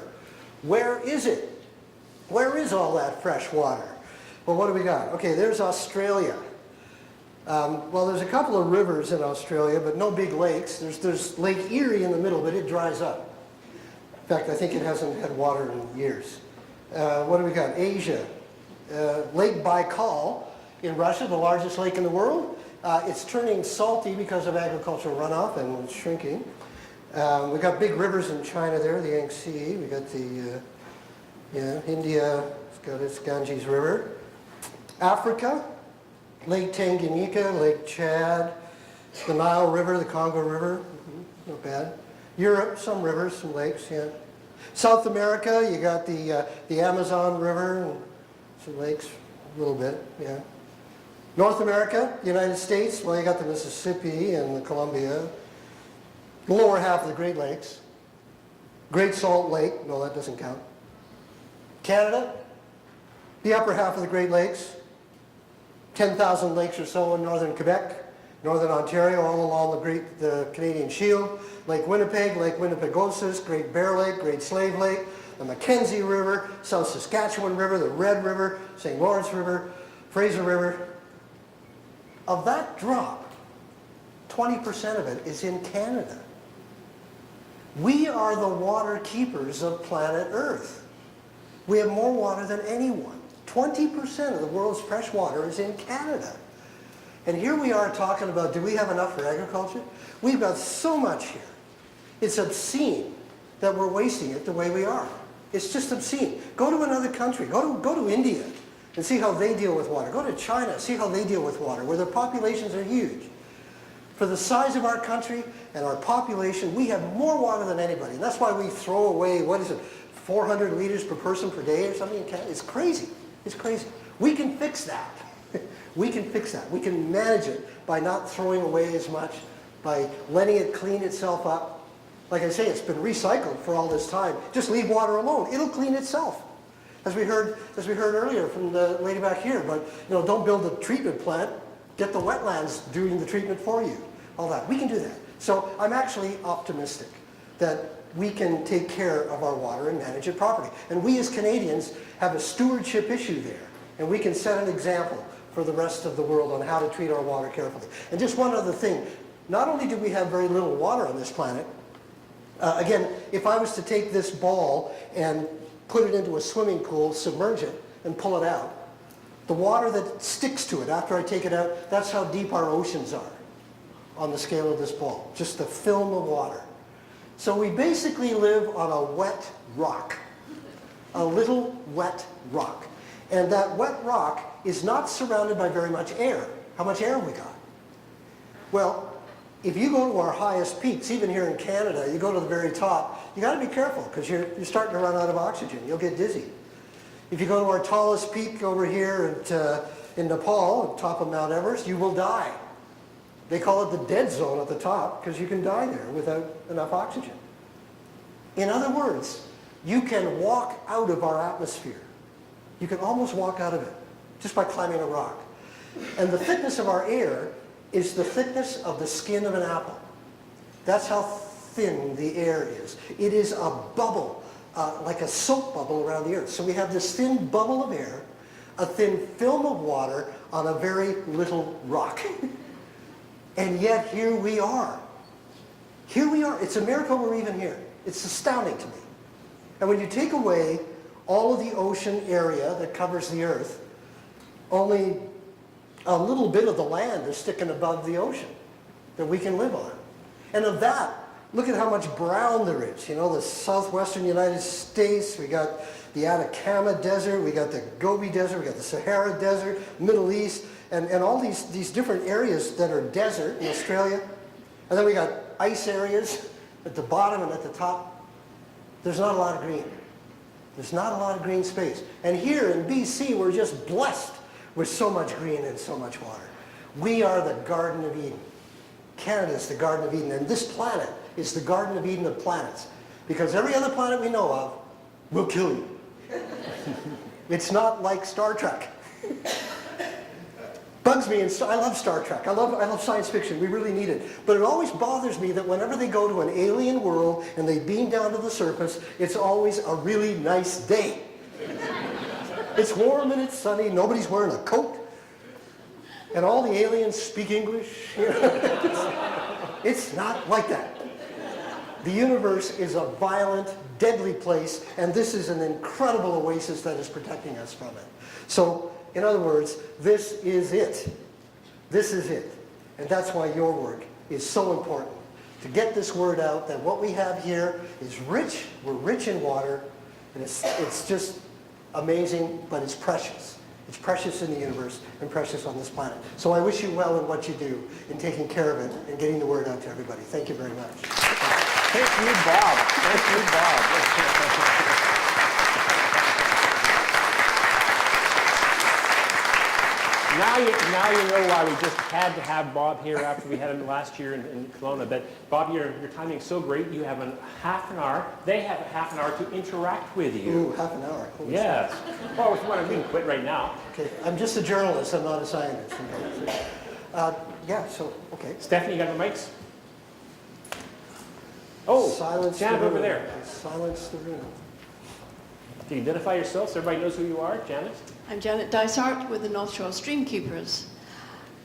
where is it? Where is all that fresh water? Well, what do we got? Okay, there's Australia. Well, there's a couple of rivers in Australia, but no big lakes. There's Lake Erie in the middle, but it dries up. In fact, I think it hasn't had water in years. What do we got? Asia. Lake Baikal in Russia, the largest lake in the world. It's turning salty because of agricultural runoff and it's shrinking. We've got big rivers in China there, the Yangtze. We've got India, it's got its Ganges River. Africa, Lake Tanganyika, Lake Chad, the Nile River, the Congo River, not bad. Europe, some rivers, some lakes, yeah. South America, you got the Amazon River, and some lakes, a little bit, yeah. North America, United States, well, you got the Mississippi and the Columbia. The lower half of the Great Lakes. Great Salt Lake, no, that doesn't count. Canada, the upper half of the Great Lakes. 10,000 lakes or so in northern Quebec, northern Ontario, all along the Canadian Shield. Lake Winnipeg, Lake Winnipegosis, Great Bear Lake, Great Slave Lake, the Mackenzie River, South Saskatchewan River, the Red River, St. Lawrence River, Fraser River. Of that drop, 20% of it is in Canada. We are the water keepers of planet Earth. We have more water than anyone. 20% of the world's fresh water is in Canada. And here we are talking about, do we have enough for agriculture? We've got so much here. It's obscene that we're wasting it the way we are. It's just obscene. Go to another country. Go to India and see how they deal with water. Go to China, see how they deal with water, where their populations are huge. For the size of our country and our population, we have more water than anybody. And that's why we throw away, 400 liters per person per day or something in Canada? It's crazy. It's crazy. We can fix that. We can fix that. We can manage it by not throwing away as much, by letting it clean itself up. Like I say, it's been recycled for all this time. Just leave water alone. It'll clean itself. As we heard earlier from the lady back here, but don't build a treatment plant. Get the wetlands doing the treatment for you. All that. We can do that. So I'm actually optimistic that we can take care of our water and manage it properly. And we as Canadians have a stewardship issue there. And we can set an example for the rest of the world on how to treat our water carefully. And just one other thing. Not only do we have very little water on this planet, again, if I was to take this ball and put it into a swimming pool, submerge it, and pull it out, the water that sticks to it after I take it out, that's how deep our oceans are on the scale of this ball. Just a film of water. So we basically live on a wet rock, a little wet rock. And that wet rock is not surrounded by very much air. How much air have we got? Well, if you go to our highest peaks, even here in Canada, you go to the very top, you got to be careful because you're starting to run out of oxygen. You'll get dizzy. If you go to our tallest peak over here in Nepal, on top of Mount Everest, you will die. They call it the dead zone at the top because you can die there without enough oxygen. In other words, you can walk out of our atmosphere. You can almost walk out of it just by climbing a rock. And the thickness of our air is the thickness of the skin of an apple. That's how thin the air is. It is a bubble like a soap bubble around the Earth. So we have this thin bubble of air, a thin film of water on a very little rock. And yet here we are. Here we are. It's a miracle we're even here. It's astounding to me. And when you take away all of the ocean area that covers the Earth, only a little bit of the land is sticking above the ocean that we can live on. And of that, look at how much brown there is. You know, the southwestern United States, we got the Atacama Desert, we got the Gobi Desert, we got the Sahara Desert, Middle East, and all these different areas that are desert in Australia. And then we got ice areas at the bottom and at the top. There's not a lot of green. There's not a lot of green space. And here in BC, we're just blessed with so much green and so much water. We are the Garden of Eden. Canada is the Garden of Eden, and this planet is the Garden of Eden of planets. Because every other planet we know of will kill you. It's not like Star Trek. Bugs me, and I love Star Trek. I love science fiction. We really need it. But it always bothers me that whenever they go to an alien world and they beam down to the surface, it's always a really nice day. It's warm and it's sunny. Nobody's wearing a coat. And all the aliens speak English. It's not like that. The universe is a violent, deadly place, and this is an incredible oasis that is protecting us from it. So, in other words, this is it. This is it. And that's why your work is so important. To get this word out that what we have here is rich. We're rich in water, and it's just amazing, but it's precious. It's precious in the universe and precious on this planet. So I wish you well in what you do in taking care of it and getting the word out to everybody. Thank you very much. Thank you, Bob. Thank you, Bob. Now you know why we just had to have Bob here after we had him last year in Kelowna. But Bob, your timing is so great. You have half an hour. They have a half an hour to interact with you. Ooh, half an hour. Holy Yes. Well, if you want to, we can quit right now. Okay, I'm just a journalist. I'm not a scientist. Yeah, so, okay. Stephanie, you got the mics? Oh, Silence Janet the over room. there. Silence the room. Can you identify yourself so everybody knows who you are, Janet? I'm Janet Dysart with the North Shore Streamkeepers.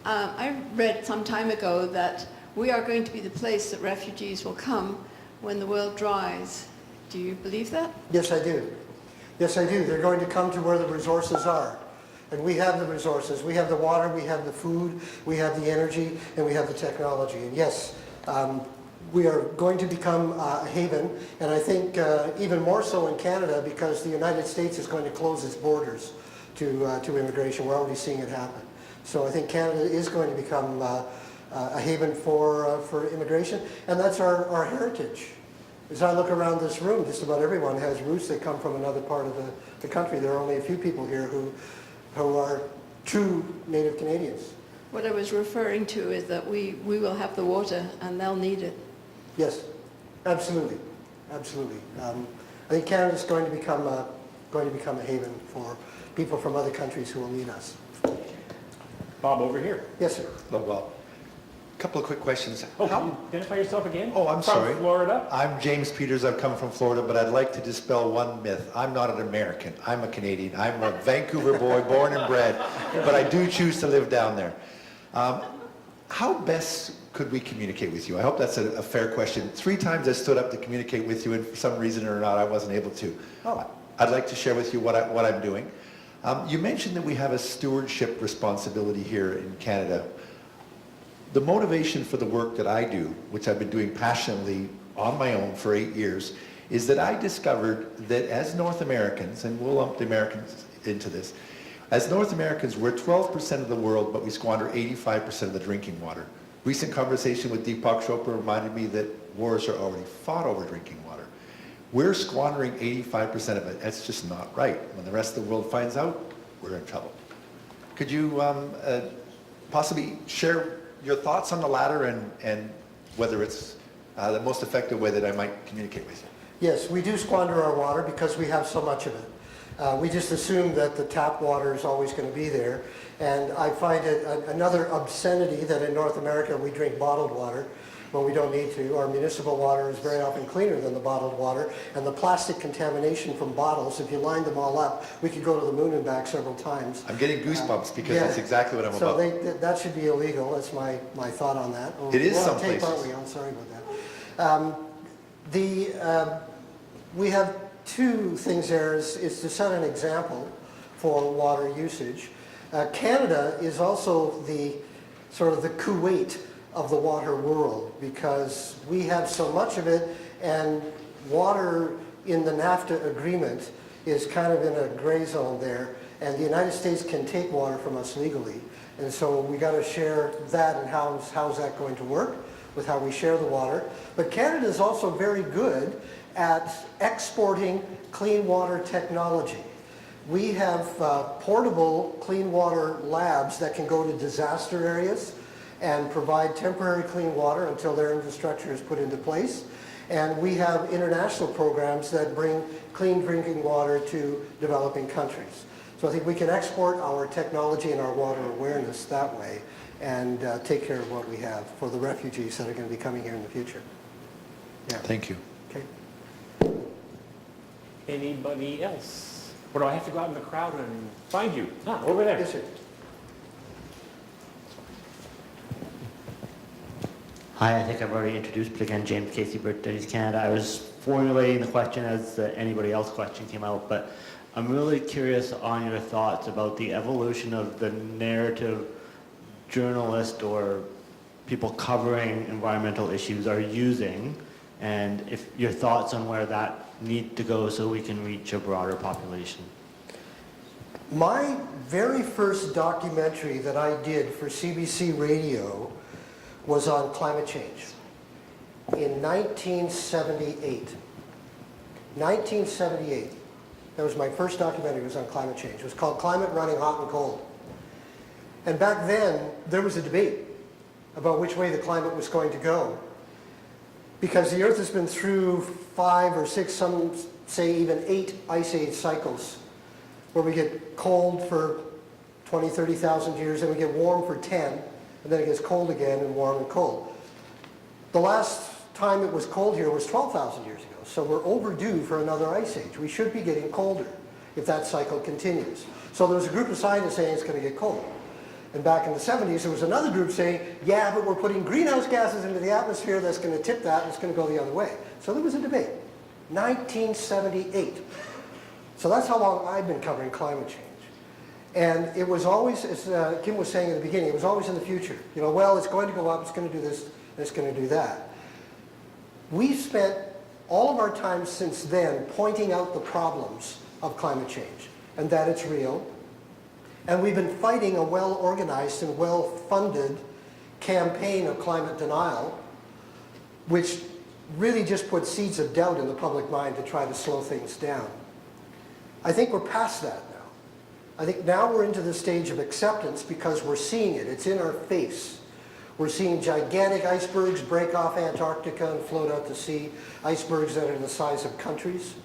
I read some time ago that we are going to be the place that refugees will come when the world dries. Do you believe that? Yes, I do. Yes, I do. They're going to come to where the resources are. And we have the resources. We have the water, we have the food, we have the energy, and we have the technology. And yes, we are going to become a haven, and I think even more so in Canada because the United States is going to close its borders to immigration. We're already seeing it happen. So I think Canada is going to become a haven for immigration, and that's our heritage. As I look around this room, just about everyone has roots that come from another part of the country. There are only a few people here who are true native Canadians. What I was referring to is that we will have the water and they'll need it. Yes, absolutely, absolutely. I think Canada is going to become a haven for people from other countries who will need us. Bob, over here. Yes, sir. Hello, Bob. A couple of quick questions. Oh, can you identify yourself again? Oh, I'm sorry. From Florida? I'm James Peters. I've come from Florida, but I'd like to dispel one myth. I'm not an American. I'm a Canadian. I'm a Vancouver boy, born and bred, but I do choose to live down there. How best could we communicate with you? I hope that's a fair question. 3 times I stood up to communicate with you, and for some reason or not, I wasn't able to. Oh. I'd like to share with you what I'm doing. You mentioned that we have a stewardship responsibility here in Canada. The motivation for the work that I do, which I've been doing passionately on my own for 8 years, is that I discovered that as North Americans, and we'll lump the Americans into this, as North Americans, we're 12% of the world, but we squander 85% of the drinking water. Recent conversation with Deepak Chopra reminded me that wars are already fought over drinking water. We're squandering 85% of it. That's just not right. When the rest of the world finds out, we're in trouble. Could you possibly share your thoughts on the latter and whether it's the most effective way that I might communicate with you? Yes, we do squander our water because we have so much of it. We just assume that the tap water is always going to be there. And I find it another obscenity that in North America we drink bottled water. when we don't need to. Our municipal water is very often cleaner than the bottled water, and the plastic contamination from bottles, if you lined them all up, we could go to the moon and back several times. I'm getting goosebumps because Yeah. that's exactly what I'm So about. that should be illegal, that's my thought on that. It is We're on some tape, aren't places. we? I'm sorry about that. We have two things there, is to set an example for water usage. Canada is also the sort of the Kuwait of the water world, because we have so much of it, and water in the NAFTA agreement is kind of in a gray zone there, and the United States can take water from us legally. And so we got to share that, and how's that going to work with how we share the water. But Canada is also very good at exporting clean water technology. We have portable clean water labs that can go to disaster areas and provide temporary clean water until their infrastructure is put into place. And we have international programs that bring clean drinking water to developing countries. So I think we can export our technology and our water awareness that way, and take care of what we have for the refugees that are going to be coming here in the future. Yeah. Thank you. Okay. Anybody else? Or do I have to go out in the crowd and find you? Ah, over there. Yes, sir. Hi, I think I've already introduced, but again, James Casey, Bird Studies Canada. I was formulating the question as anybody else's question came out, but I'm really curious on your thoughts about the evolution of the narrative journalist or people covering environmental issues are using, and if your thoughts on where that needs to go so we can reach a broader population. My very first documentary that I did for CBC Radio was on climate change in 1978. 1978. That was my first documentary, it was on climate change. It was called Climate Running Hot and Cold. And back then, there was a debate about which way the climate was going to go. Because the Earth has been through 5 or 6, some say even 8 ice age cycles, where we get cold for 20, 30,000 years, then we get warm for 10, and then it gets cold again and warm and cold. The last time it was cold here was 12,000 years ago, so we're overdue for another ice age. We should be getting colder if that cycle continues. So there was a group of scientists saying it's going to get cold. And back in the 70s, there was another group saying, yeah, but we're putting greenhouse gases into the atmosphere that's going to tip that, and it's going to go the other way. So there was a debate. 1978. So that's how long I've been covering climate change. And it was always, as Kim was saying at the beginning, it was always in the future. You know, well, it's going to go up, it's going to do this, and it's going to do that. We've spent all of our time since then pointing out the problems of climate change, and that it's real. And we've been fighting a well-organized and well-funded campaign of climate denial, which really just put seeds of doubt in the public mind to try to slow things down. I think we're past that now. I think now we're into the stage of acceptance because we're seeing it. It's in our face. We're seeing gigantic icebergs break off Antarctica and float out to sea, icebergs that are the size of countries.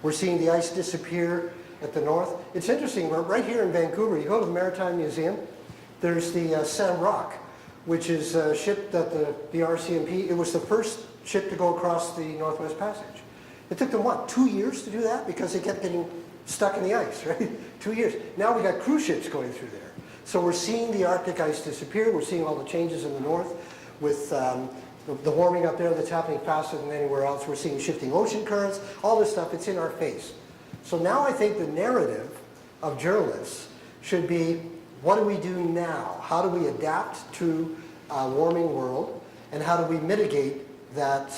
We're seeing the ice disappear at the north. It's interesting, right here in Vancouver, you go to the Maritime Museum, there's the San Rock, which is a ship that the RCMP, it was the first ship to go across the Northwest Passage. It took them, what, 2 years to do that? Because they kept getting stuck in the ice, right? 2 years. Now we got cruise ships going through there. So we're seeing the Arctic ice disappear. We're seeing all the changes in the north with the warming up there that's happening faster than anywhere else. We're seeing shifting ocean currents, all this stuff, it's in our face. So now I think the narrative of journalists should be, what do we do now? How do we adapt to a warming world? And how do we mitigate that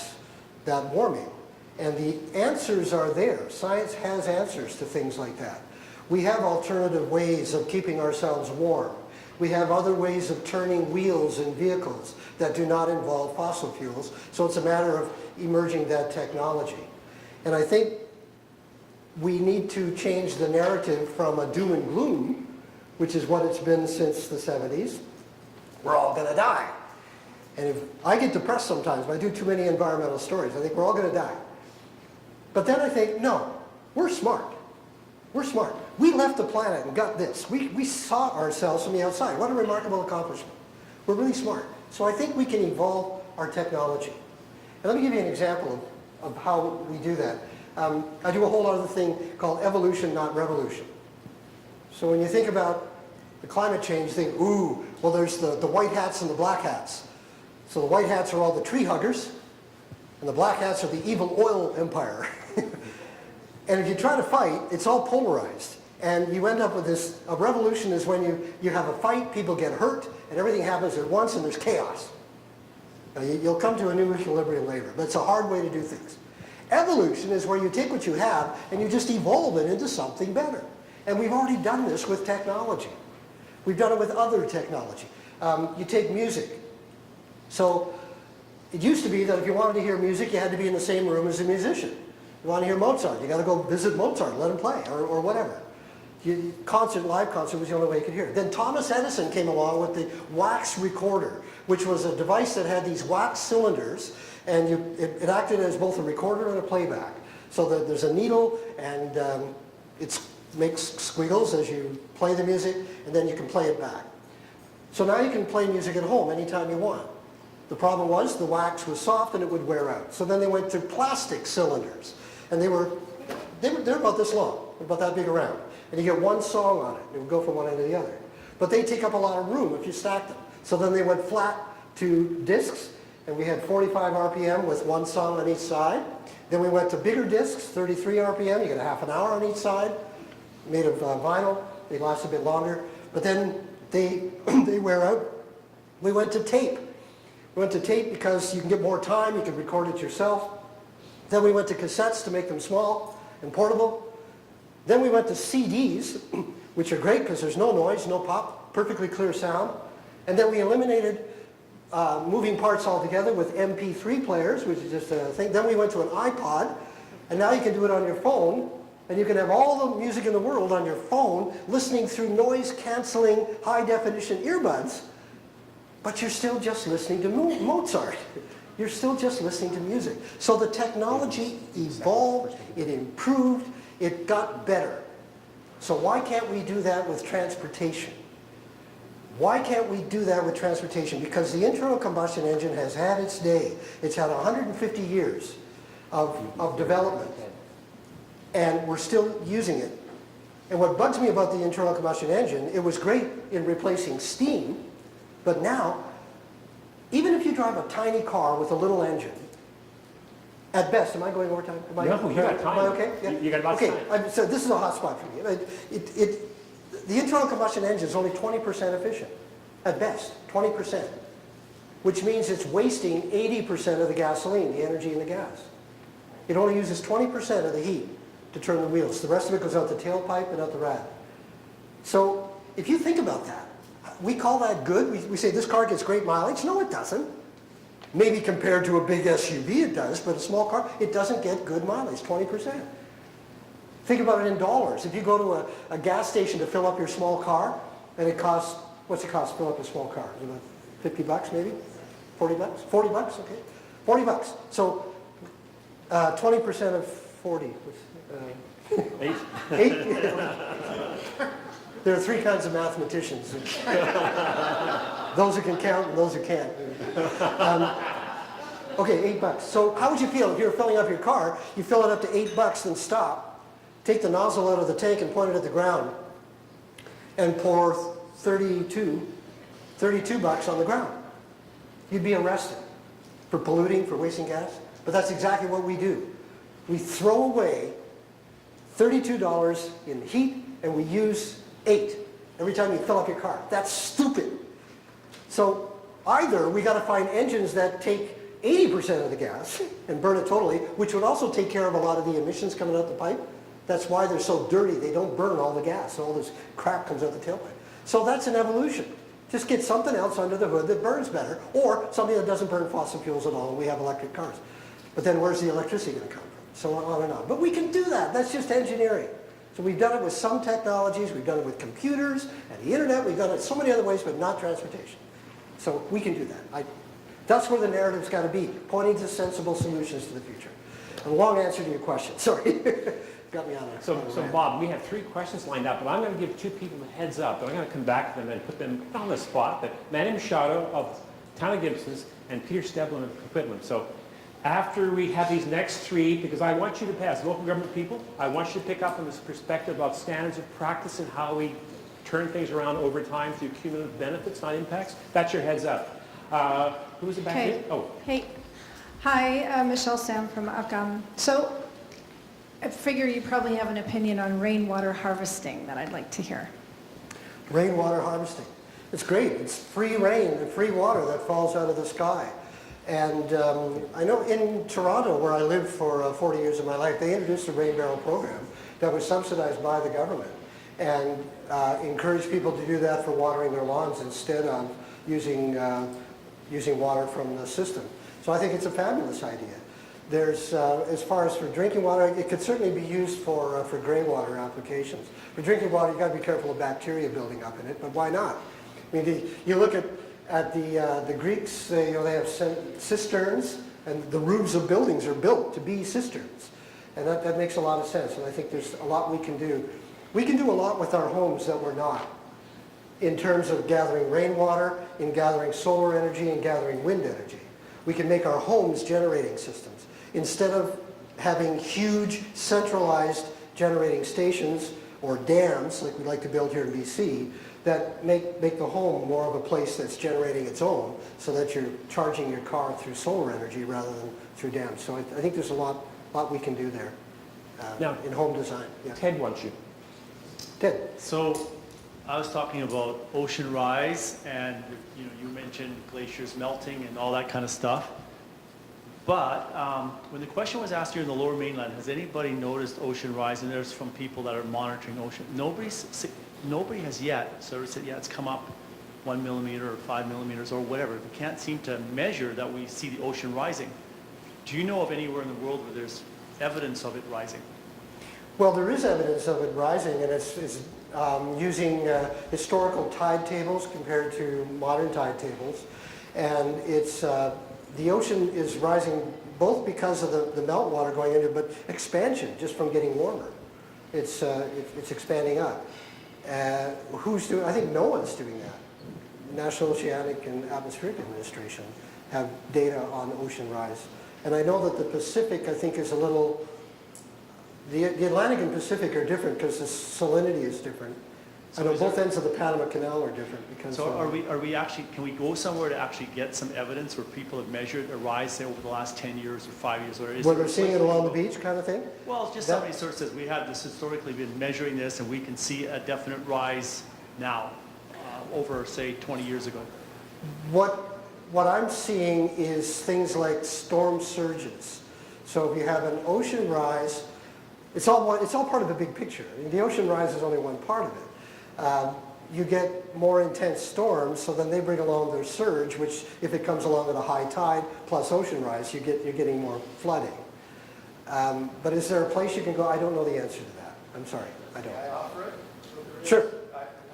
warming? And the answers are there. Science has answers to things like that. We have alternative ways of keeping ourselves warm. We have other ways of turning wheels in vehicles that do not involve fossil fuels. So it's a matter of emerging that technology. And I think we need to change the narrative from a doom and gloom, which is what it's been since the 70s. We're all going to die. And if I get depressed sometimes if I do too many environmental stories. I think we're all going to die. But then I think, no, we're smart. We're smart. We left the planet and got this. We saw ourselves from the outside. What a remarkable accomplishment. We're really smart. So I think we can evolve our technology. And let me give you an example of how we do that. I do a whole other thing called evolution, not revolution. So when you think about the climate change thing, ooh, well there's the white hats and the black hats. So the white hats are all the tree huggers, and the black hats are the evil oil empire. And if you try to fight, it's all polarized. And you end up with this, a revolution is when you have a fight, people get hurt, and everything happens at once and there's chaos. Now, you'll come to a new equilibrium later, but it's a hard way to do things. Evolution is where you take what you have and you just evolve it into something better. And we've already done this with technology. We've done it with other technology. You take music. So it used to be that if you wanted to hear music, you had to be in the same room as a musician. You want to hear Mozart, you got to go visit Mozart, let him play, or whatever. Live concert was the only way you could hear it. Then Thomas Edison came along with the wax recorder, which was a device that had these wax cylinders, and it acted as both a recorder and a playback. So that there's a needle, and it makes squiggles as you play the music, and then you can play it back. So now you can play music at home anytime you want. The problem was the wax was soft and it would wear out. So then they went to plastic cylinders, and they're about this long, about that big around. And you get one song on it. It would go from one end to the other. But they take up a lot of room if you stack them. So then they went flat to discs, and we had 45 RPM with one song on each side. Then we went to bigger discs, 33 RPM. You get a half an hour on each side, made of vinyl. They last a bit longer. But then they wear out. We went to tape. We went to tape because you can get more time. You can record it yourself. Then we went to cassettes to make them small and portable. Then we went to CDs, which are great because there's no noise, no pop, perfectly clear sound. And then we eliminated moving parts altogether with MP3 players, which is just a thing. Then we went to an iPod, and now you can do it on your phone, and you can have all the music in the world on your phone, listening through noise-canceling, high-definition earbuds, but you're still just listening to Mozart. You're still just listening to music. So the technology evolved, it improved, it got better. So why can't we do that with transportation? Why can't we do that with transportation? Because the internal combustion engine has had its day. It's had 150 years of development, and we're still using it. And what bugs me about the internal combustion engine, it was great in replacing steam, but now, even if you drive a tiny car with a little engine, at best, am I going over time? No, you got time. Am I okay? Yeah. You got lots of time. So this is a hot spot for me. The internal combustion engine is only 20% efficient, at best, 20%, which means it's wasting 80% of the gasoline, the energy in the gas. It only uses 20% of the heat to turn the wheels. The rest of it goes out the tailpipe and out the rad. So if you think about that, we call that good. We say this car gets great mileage. No, it doesn't. Maybe compared to a big SUV it does, but a small car, it doesn't get good mileage, 20%. Think about it in dollars. If you go to a gas station to fill up your small car, and it costs, what's it cost to fill up a small car? Is it about 50 bucks maybe? 40 bucks? 40 bucks, okay. 40 bucks. So 20% of 40. 8. 8? There are three kinds of mathematicians. Those who can count and those who can't. Okay, 8 bucks. So how would you feel if you were filling up your car, you fill it up to 8 bucks, then stop, take the nozzle out of the tank and point it at the ground, and pour 32 bucks on the ground? You'd be arrested for polluting, for wasting gas. But that's exactly what we do. We throw away $32 in heat, and we use 8 every time you fill up your car. That's stupid. So either we got to find engines that take 80% of the gas and burn it totally, which would also take care of a lot of the emissions coming out the pipe. That's why they're so dirty. They don't burn all the gas. All this crap comes out the tailpipe. So that's an evolution. Just get something else under the hood that burns better, or something that doesn't burn fossil fuels at all, and we have electric cars. But then where's the electricity going to come from? So on and on. But we can do that. That's just engineering. So we've done it with some technologies. We've done it with computers and the internet. We've done it so many other ways, but not transportation. So we can do that. That's where the narrative's got to be, pointing to sensible solutions to the future. A long answer to your question. Sorry. Got me on there. So Bob, we have 3 questions lined up, but I'm going to give 2 people a heads up, and I'm going to come back to them and put them on the spot. But my name is Shadow of Town of Gibson's, and Peter Steblin of Coquitlam. So after we have these next three, because I want you to pass, local government people, I want you to pick up on this perspective about standards of practice and how we turn things around over time through cumulative benefits, not impacts. That's your heads up. Who was it back Okay. here? Oh, Hey, hi, Michelle Sam from Upcom. So I figure you probably have an opinion on rainwater harvesting that I'd like to hear. Rainwater harvesting. It's great. It's free rain and free water that falls out of the sky. And I know in Toronto, where I lived for 40 years of my life, they introduced a rain barrel program that was subsidized by the government and encouraged people to do that for watering their lawns instead of using water from the system. So I think it's a fabulous idea. There's, as far as for drinking water, it could certainly be used for gray water applications. For drinking water, you've got to be careful of bacteria building up in it, but why not? I mean, you look at the Greeks, they have cisterns, and the roofs of buildings are built to be cisterns. And that makes a lot of sense, and I think there's a lot we can do. We can do a lot with our homes that we're not, in terms of gathering rainwater, in gathering solar energy, and gathering wind energy. We can make our homes generating systems. Instead of having huge centralized generating stations or dams, like we like to build here in BC, that make the home more of a place that's generating its own, so that you're charging your car through solar energy rather than through dams. So I think there's a lot we can do there Now, in home design. Yeah. Ted wants you. Ted? So I was talking about ocean rise, and you mentioned glaciers melting and all that kind of stuff. But when the question was asked here in the Lower Mainland, has anybody noticed ocean rise? And there's from people that are monitoring ocean. Nobody has yet sort of said, yeah, it's come up 1 millimeter or 5 millimeters or whatever. We can't seem to measure that we see the ocean rising. Do you know of anywhere in the world where there's evidence of it rising? Well, there is evidence of it rising, and it's using historical tide tables compared to modern tide tables. And it's, the ocean is rising both because of the meltwater going into it, but expansion just from getting warmer. It's expanding up. Who's doing? I think no one's doing that. National Oceanic and Atmospheric Administration have data on ocean rise. And I know that the Pacific, I think, is a little, the Atlantic and Pacific are different because the salinity is different. I know both ends of the Panama Canal are different because. So are we actually, can we go somewhere to actually get some evidence where people have measured a rise, say, over the last 10 years or 5 years? Or is where there they're a seeing place it we can along the go? beach kind of thing? Well, just somebody sort of says, we have this historically been measuring this and we can see a definite rise now over, say, 20 years ago. What I'm seeing is things like storm surges. So if you have an ocean rise, it's all part of a big picture. I mean, the ocean rise is only one part of it. You get more intense storms, so then they bring along their surge, which if it comes along at a high tide plus ocean rise, you're getting more flooding. But is there a place you can go? I don't know the answer to that. I'm sorry, I don't. Can I offer it? Sure.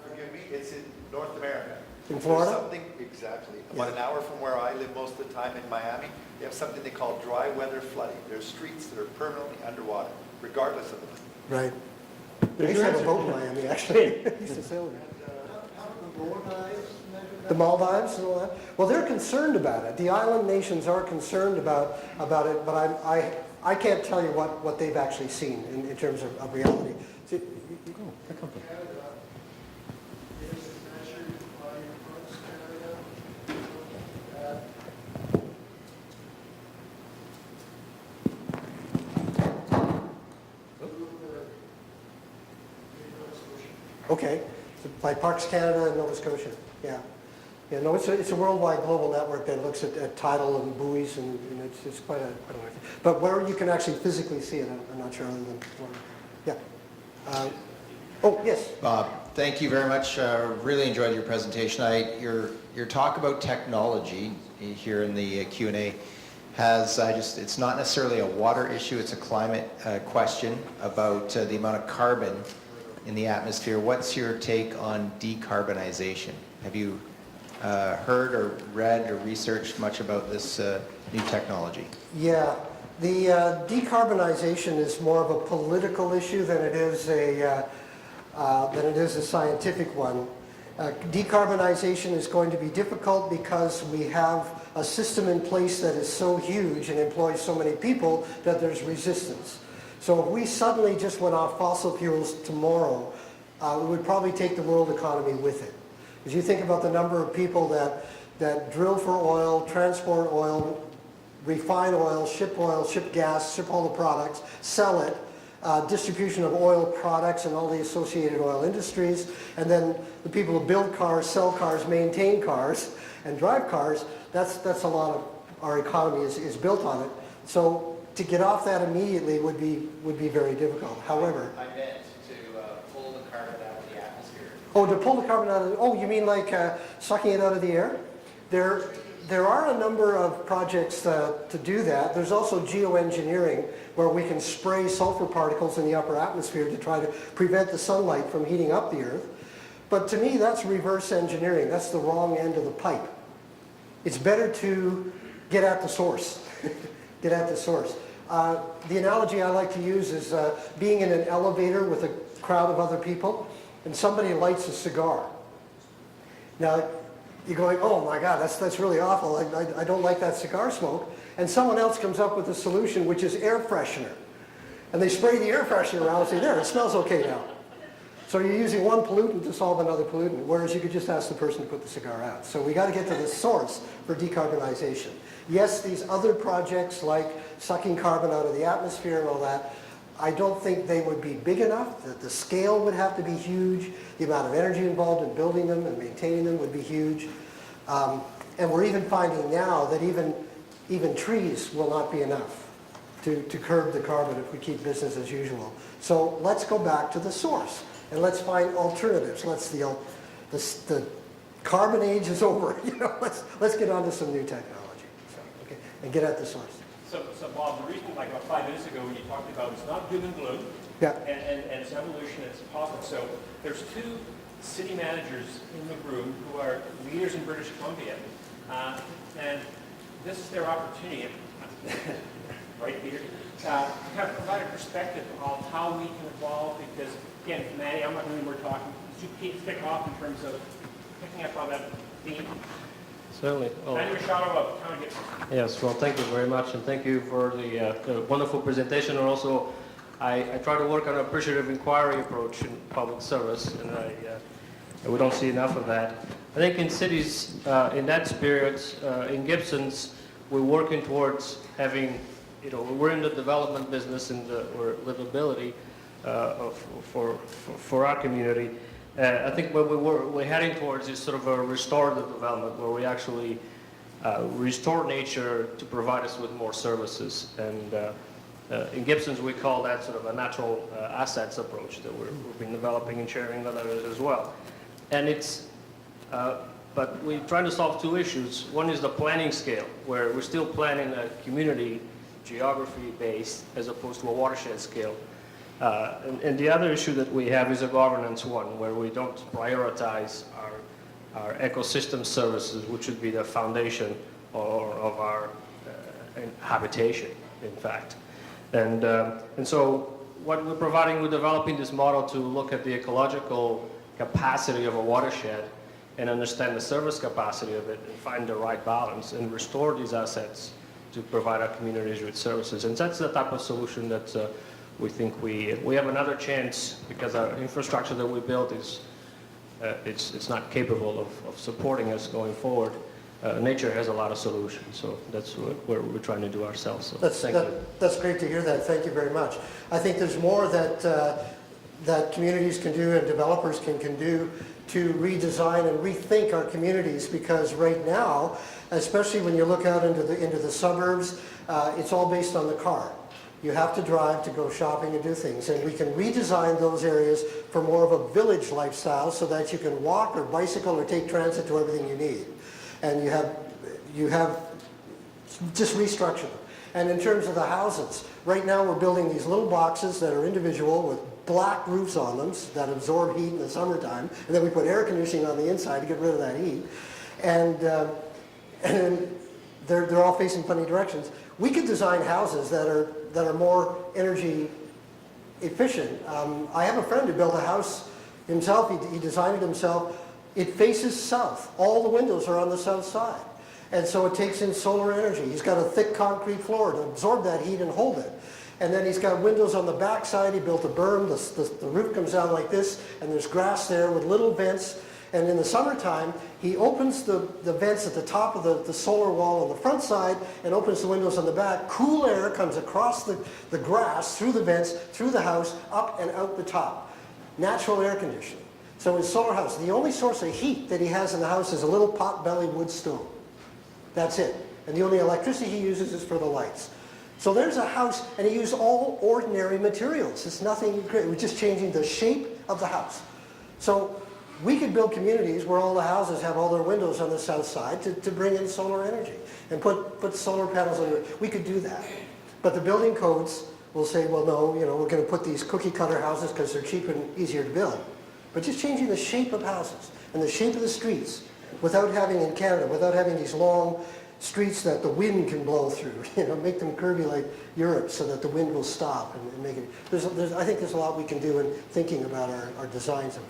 Forgive me, it's in North America. In Florida? There's something, exactly. About an hour from where I live most of the time in Miami, they have something they call dry weather flooding. There's streets that are permanently underwater, regardless of the weather. Right. I used to have a boat in Miami, actually. I used to sail there. The Maldives and all that? Well, they're concerned about it. The island nations are concerned about it, but I can't tell you what they've actually seen in terms of reality. Okay, so by Parks Canada and Nova Scotia, yeah. Yeah, no, it's a worldwide global network that looks at tidal and buoys, and it's quite a large. But where you can actually physically see it, I'm not sure other than Florida. Yeah. Oh, yes. Bob, thank you very much. Really enjoyed your presentation. Your talk about technology here in the Q&A it's not necessarily a water issue, it's a climate question about the amount of carbon in the atmosphere. What's your take on decarbonization? Have you heard or read or researched much about this new technology? Yeah, the decarbonization is more of a political issue than it is a scientific one. Decarbonization is going to be difficult because we have a system in place that is so huge and employs so many people that there's resistance. So if we suddenly just went off fossil fuels tomorrow, we would probably take the world economy with it. As you think about the number of people that drill for oil, transport oil, refine oil, ship gas, ship all the products, sell it, distribution of oil products and all the associated oil industries, and then the people who build cars, sell cars, maintain cars, and drive cars, that's a lot of our economy is built on it. So to get off that immediately would be very difficult. However, I meant to pull the carbon out of the atmosphere. oh, to pull the carbon out of, oh, you mean like sucking it out of the air? There are a number of projects to do that. There's also geoengineering, where we can spray sulfur particles in the upper atmosphere to try to prevent the sunlight from heating up the Earth. But to me, that's reverse engineering. That's the wrong end of the pipe. It's better to get at the source. Get at the source. The analogy I like to use is being in an elevator with a crowd of other people, and somebody lights a cigar. Now, you're going, oh my God, that's really awful. I don't like that cigar smoke. And someone else comes up with a solution, which is air freshener. And they spray the air freshener around and say, there, it smells okay now. So you're using one pollutant to solve another pollutant, whereas you could just ask the person to put the cigar out. So we got to get to the source for decarbonization. Yes, these other projects like sucking carbon out of the atmosphere and all that, I don't think they would be big enough, that the scale would have to be huge, the amount of energy involved in building them and maintaining them would be huge. And we're even finding now that even trees will not be enough to curb the carbon if we keep business as usual. So let's go back to the source and let's find alternatives. The carbon age is over. Let's get on to some new technology. So, okay, and get at the source. So Bob, the reason, like about 5 minutes ago when you talked about it's not doom and gloom, Yeah. and it's evolution, it's positive. So there's 2 city managers in the room who are leaders in British Columbia. And this is their opportunity, right, Peter, to kind of provide a perspective on how we can evolve, because, again, Maddie, I'm not doing more talking. You pick off in terms of picking up on that theme. Certainly. Oh, Maddie Machado of Town of Gibson. yes, well, thank you very much, and thank you for the wonderful presentation. And also, I try to work on an appreciative inquiry approach in public service, and we don't see enough of that. I think in cities, in that spirit, in Gibson's, we're working towards having, we're in the development business and we're livability for our community. I think what we're heading towards is sort of a restorative development where we actually restore nature to provide us with more services. And in Gibson's, we call that sort of a natural assets approach that we've been developing and sharing with others as well. And it's, but we're trying to solve 2 issues. One is the planning scale, where we're still planning a community geography-based as opposed to a watershed scale. And the other issue that we have is a governance one, where we don't prioritize our ecosystem services, which would be the foundation of our habitation, in fact. And so what we're providing, we're developing this model to look at the ecological capacity of a watershed and understand the service capacity of it and find the right balance and restore these assets to provide our communities with services. And that's the type of solution that we think we have another chance, because our infrastructure that we built is it's not capable of supporting us going forward. Nature has a lot of solutions, so that's what we're trying to do ourselves. So That's great to hear that. Thank you very much. I think there's more that communities can do and developers can do to redesign and rethink our communities, because right now, especially when you look out into the suburbs, it's all based on the car. You have to drive to go shopping and do things, and we can redesign those areas for more of a village lifestyle so that you can walk or bicycle or take transit to everything you need. And you have just restructure them. And in terms of the houses, right now we're building these little boxes that are individual with black roofs on them that absorb heat in the summertime, and then we put air conditioning on the inside to get rid of that heat. And then they're all facing funny directions. We could design houses that are more energy efficient. I have a friend who built a house himself. He designed it himself it faces south. All the windows are on the south side. And so it takes in solar energy. He's got a thick concrete floor to absorb that heat and hold it. And then he's got windows on the back side. He built a berm. The roof comes down like this, and there's grass there with little vents. And in the summertime, he opens the vents at the top of the solar wall on the front side and opens the windows on the back. Cool air comes across the grass, through the vents, through the house, up and out the top. Natural air conditioning. So his solar house, the only source of heat that he has in the house is a little pot-belly wood stove. That's it. And the only electricity he uses is for the lights. So there's a house, and he used all ordinary materials. It's nothing great. We're just changing the shape of the house. So we could build communities where all the houses have all their windows on the south side to bring in solar energy and put solar panels on it. We could do that. But the building codes will say, well, no, we're going to put these cookie cutter houses because they're cheaper and easier to build. But just changing the shape of houses and the shape of the streets without having, in Canada, without having these long streets that the wind can blow through, make them curvy like Europe so that the wind will stop and make it. I think there's a lot we can do in thinking about our designs of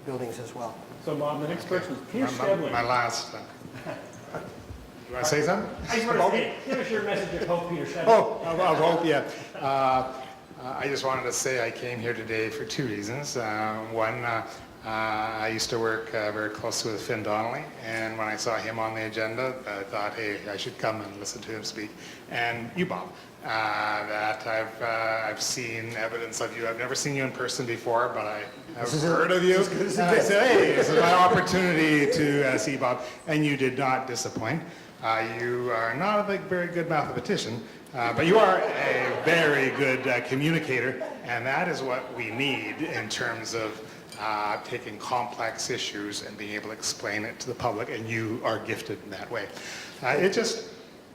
buildings as well. So Bob, the next person is Peter Stedling. My last. You want to say something? I just want to say, give us your message of hope, Peter Stedling. Oh, of hope, yeah. I just wanted to say I came here today for two reasons. One, I used to work very closely with Finn Donnelly, and when I saw him on the agenda, I thought, hey, I should come and listen to him speak. And you, Bob, that I've seen evidence of you. I've never seen you in person before, but I have heard of you. And I said, hey, this is my opportunity to see Bob. And you did not disappoint. You are not a very good mathematician, but you are a very good communicator, and that is what we need in terms of taking complex issues and being able to explain it to the public, and you are gifted in that way.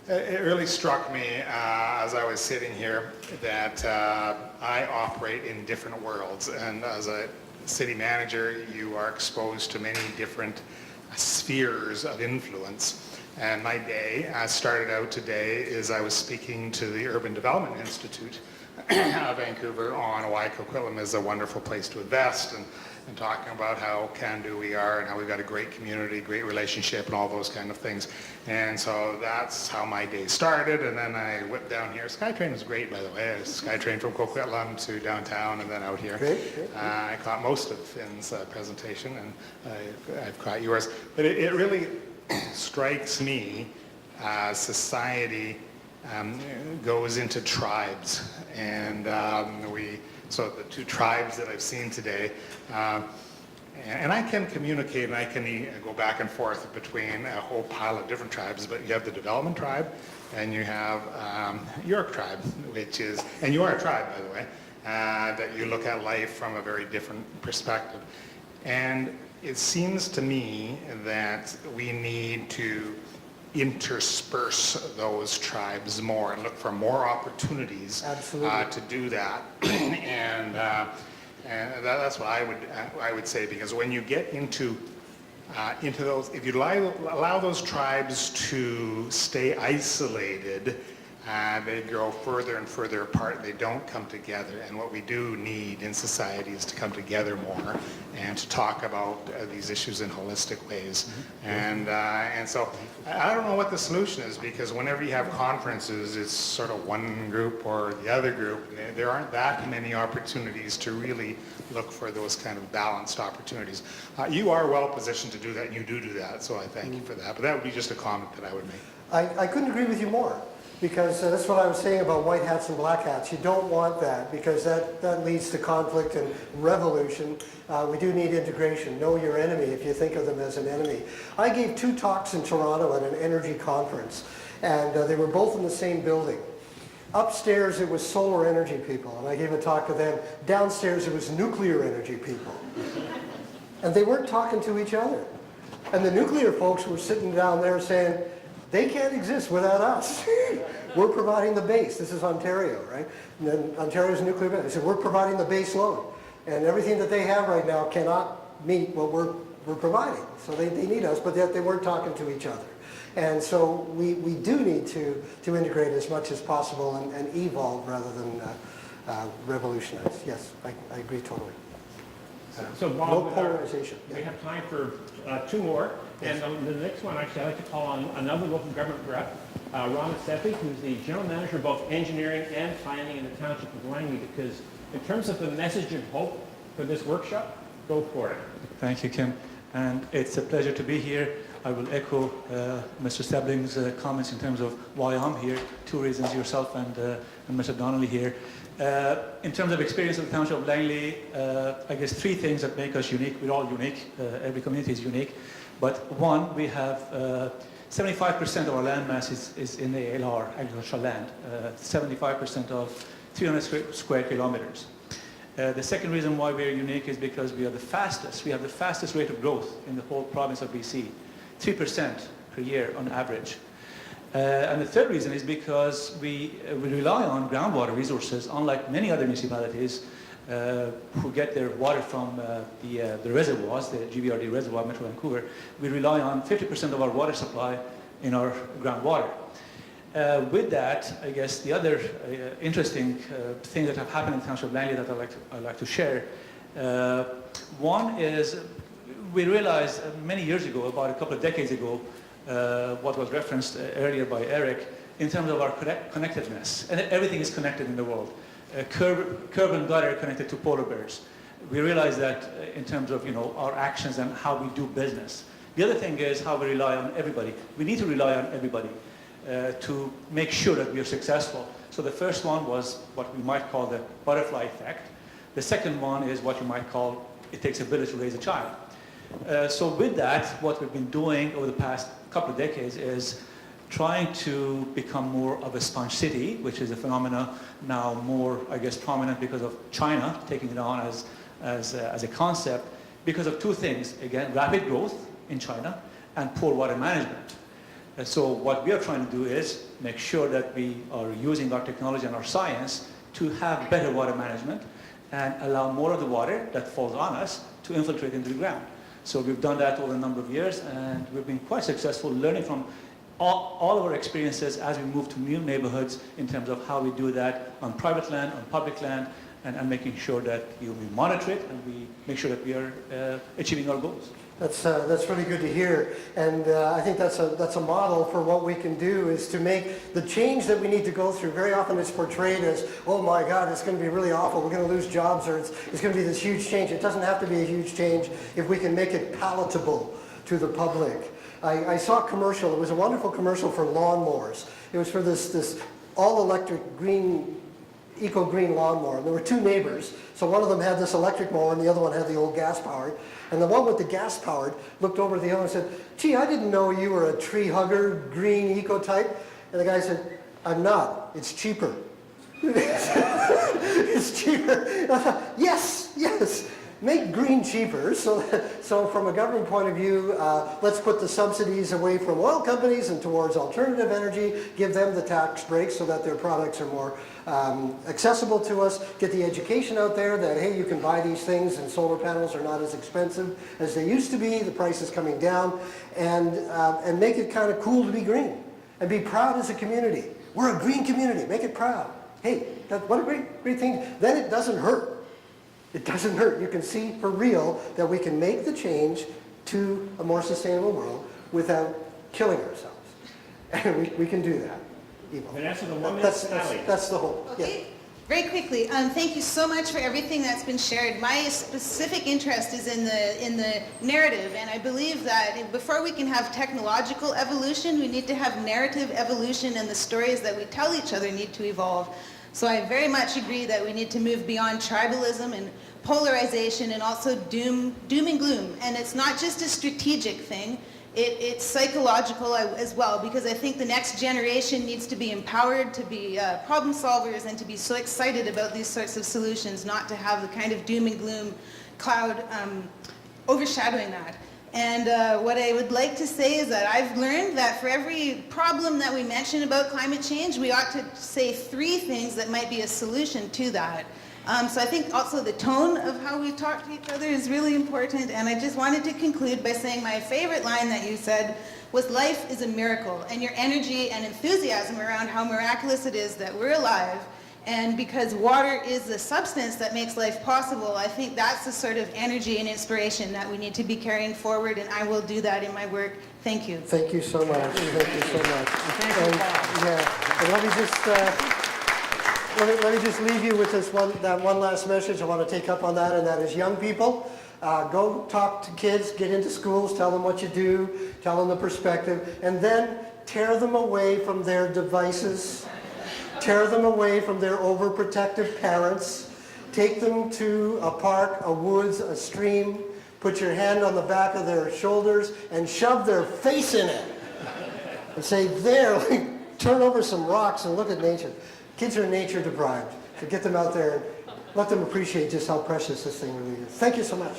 It really struck me as I was sitting here that I operate in different worlds, and as a city manager, you are exposed to many different spheres of influence. And my day started out today as I was speaking to the Urban Development Institute of Vancouver on why Coquitlam is a wonderful place to invest, and talking about how can-do we are and how we've got a great community, great relationship, and all those kind of things. And so that's how my day started, and then I whipped down here. SkyTrain was great, by the way. SkyTrain from Coquitlam to downtown and then out here. Great. I caught most of Finn's presentation, and I've caught yours. But it really strikes me as society goes into tribes, and so the two tribes that I've seen today, and I can communicate and I can go back and forth between a whole pile of different tribes, but you have the development tribe and you have York tribe, which is, and you are a tribe, by the way, that you look at life from a very different perspective. And it seems to me that we need to intersperse those tribes more and look for more opportunities to do that. And that's what I would say, because when you get into those, if you allow those tribes to stay isolated, they grow further and further apart. They don't come together. And what we do need in society is to come together more and to talk about these issues in holistic ways. And so I don't know what the solution is, because whenever you have conferences, it's sort of one group or the other group. There aren't that many opportunities to really look for those kind of balanced opportunities. You are well positioned to do that, and you do that, so I thank you for that. But that would be just a comment that I would make. I couldn't agree with you more. Because that's what I was saying about white hats and black hats. You don't want that, because that leads to conflict and revolution. We do need integration. Know your enemy if you think of them as an enemy. I gave 2 talks in Toronto at an energy conference, and they were both in the same building. Upstairs it was solar energy people, and I gave a talk to them. Downstairs it was nuclear energy people. And they weren't talking to each other. And the nuclear folks were sitting down there saying, they can't exist without us. We're providing the base. This is Ontario, right? And then Ontario's nuclear base. They said, we're providing the base load. And everything that they have right now cannot meet what we're providing. So they need us, but yet they weren't talking to each other. And so we do need to integrate as much as possible and evolve rather than revolutionize. Yes, I agree totally. So No Bob, polarization. we have time for two more. And the next one, actually, I'd like to call on another local government rep, Ron Seppi, who's the general manager of both engineering and planning in the township of Langley, because in terms of the message of hope for this workshop, go for it. Thank you, Kim. And it's a pleasure to be here. I will echo Mr. Stebling's comments in terms of why I'm here. Two reasons, yourself and Mr. Donnelly here. In terms of experience of the township of Langley, I guess three things that make us unique. We're all unique. Every community is unique. But one, we have 75% of our land mass is in the ALR, agricultural land. 75% of 300 square kilometers. The second reason why we're unique is because we have the fastest rate of growth in the whole province of BC, 3% per year on average. And the third reason is because we rely on groundwater resources, unlike many other municipalities who get their water from the reservoirs, the GVRD reservoir, Metro Vancouver. We rely on 50% of our water supply in our groundwater. With that, I guess the other interesting things that have happened in the township of Langley that I'd like to share. One is we realized many years ago, about a couple of decades ago, what was referenced earlier by Eric, in terms of our connectedness. And everything is connected in the world. Curb and gutter connected to polar bears. We realize that in terms of our actions and how we do business. The other thing is how we rely on everybody. We need to rely on everybody to make sure that we are successful. So the first one was what we might call the butterfly effect. The second one is what you might call it takes a village to raise a child. So with that, what we've been doing over the past couple of decades is trying to become more of a sponge city, which is a phenomena now more, I guess, prominent because of China taking it on as a concept, because of two things. Again, rapid growth in China and poor water management. So what we are trying to do is make sure that we are using our technology and our science to have better water management and allow more of the water that falls on us to infiltrate into the ground. So we've done that over a number of years, and we've been quite successful learning from all of our experiences as we move to new neighborhoods in terms of how we do that on private land, on public land, and making sure that we monitor it and we make sure that we are achieving our goals. That's really good to hear, and I think that's a model for what we can do, is to make the change that we need to go through. Very often it's portrayed as, oh my God, it's going to be really awful, we're going to lose jobs, or it's going to be this huge change. It doesn't have to be a huge change if we can make it palatable to the public. I saw a commercial. It was a wonderful commercial for lawnmowers. It was for this all-electric green, eco-green lawnmower. There were two neighbors, so one of them had this electric mower and the other one had the old gas-powered. And the one with the gas-powered looked over at the other and said, gee, I didn't know you were a tree hugger, green eco-type. And the guy said, I'm not. It's cheaper. It's cheaper. And I thought, yes, yes. Make green cheaper. So from a government point of view, let's put the subsidies away from oil companies and towards alternative energy, give them the tax breaks so that their products are more accessible to us, get the education out there that, hey, you can buy these things and solar panels are not as expensive as they used to be, the price is coming down, and make it kind of cool to be green and be proud as a community. We're a green community, make it proud. Hey, what a great thing. Then it doesn't hurt. It doesn't hurt. You can see for real that we can make the change to a more sustainable world without killing ourselves. And we can do that. Vanessa, the 1 minute finale. That's the whole. Okay, Yeah. very quickly. Thank you so much for everything that's been shared. My specific interest is in the narrative, and I believe that before we can have technological evolution, we need to have narrative evolution, and the stories that we tell each other need to evolve. So I very much agree that we need to move beyond tribalism and polarization and also doom and gloom. And it's not just a strategic thing. It's psychological as well, because I think the next generation needs to be empowered to be problem solvers and to be so excited about these sorts of solutions, not to have the kind of doom and gloom cloud overshadowing that. And what I would like to say is that I've learned that for every problem that we mention about climate change, we ought to say 3 things that might be a solution to that. So I think also the tone of how we talk to each other is really important. And I just wanted to conclude by saying my favorite line that you said was, life is a miracle. And your energy and enthusiasm around how miraculous it is that we're alive And because water is the substance that makes life possible, I think that's the sort of energy and inspiration that we need to be carrying forward, and I will do that in my work. Thank you. Thank you so much. Thank you so much. Thank you, Bob. Yeah, and let me just leave you with that one last message. I want to take up on that, and that is young people. Go talk to kids, get into schools, tell them what you do, tell them the perspective, and then tear them away from their devices, tear them away from their overprotective parents, take them to a park, a woods, a stream, put your hand on the back of their shoulders and shove their face in it and say, there, turn over some rocks and look at nature. Kids are nature deprived, so get them out there and let them appreciate just how precious this thing really is. Thank you so much.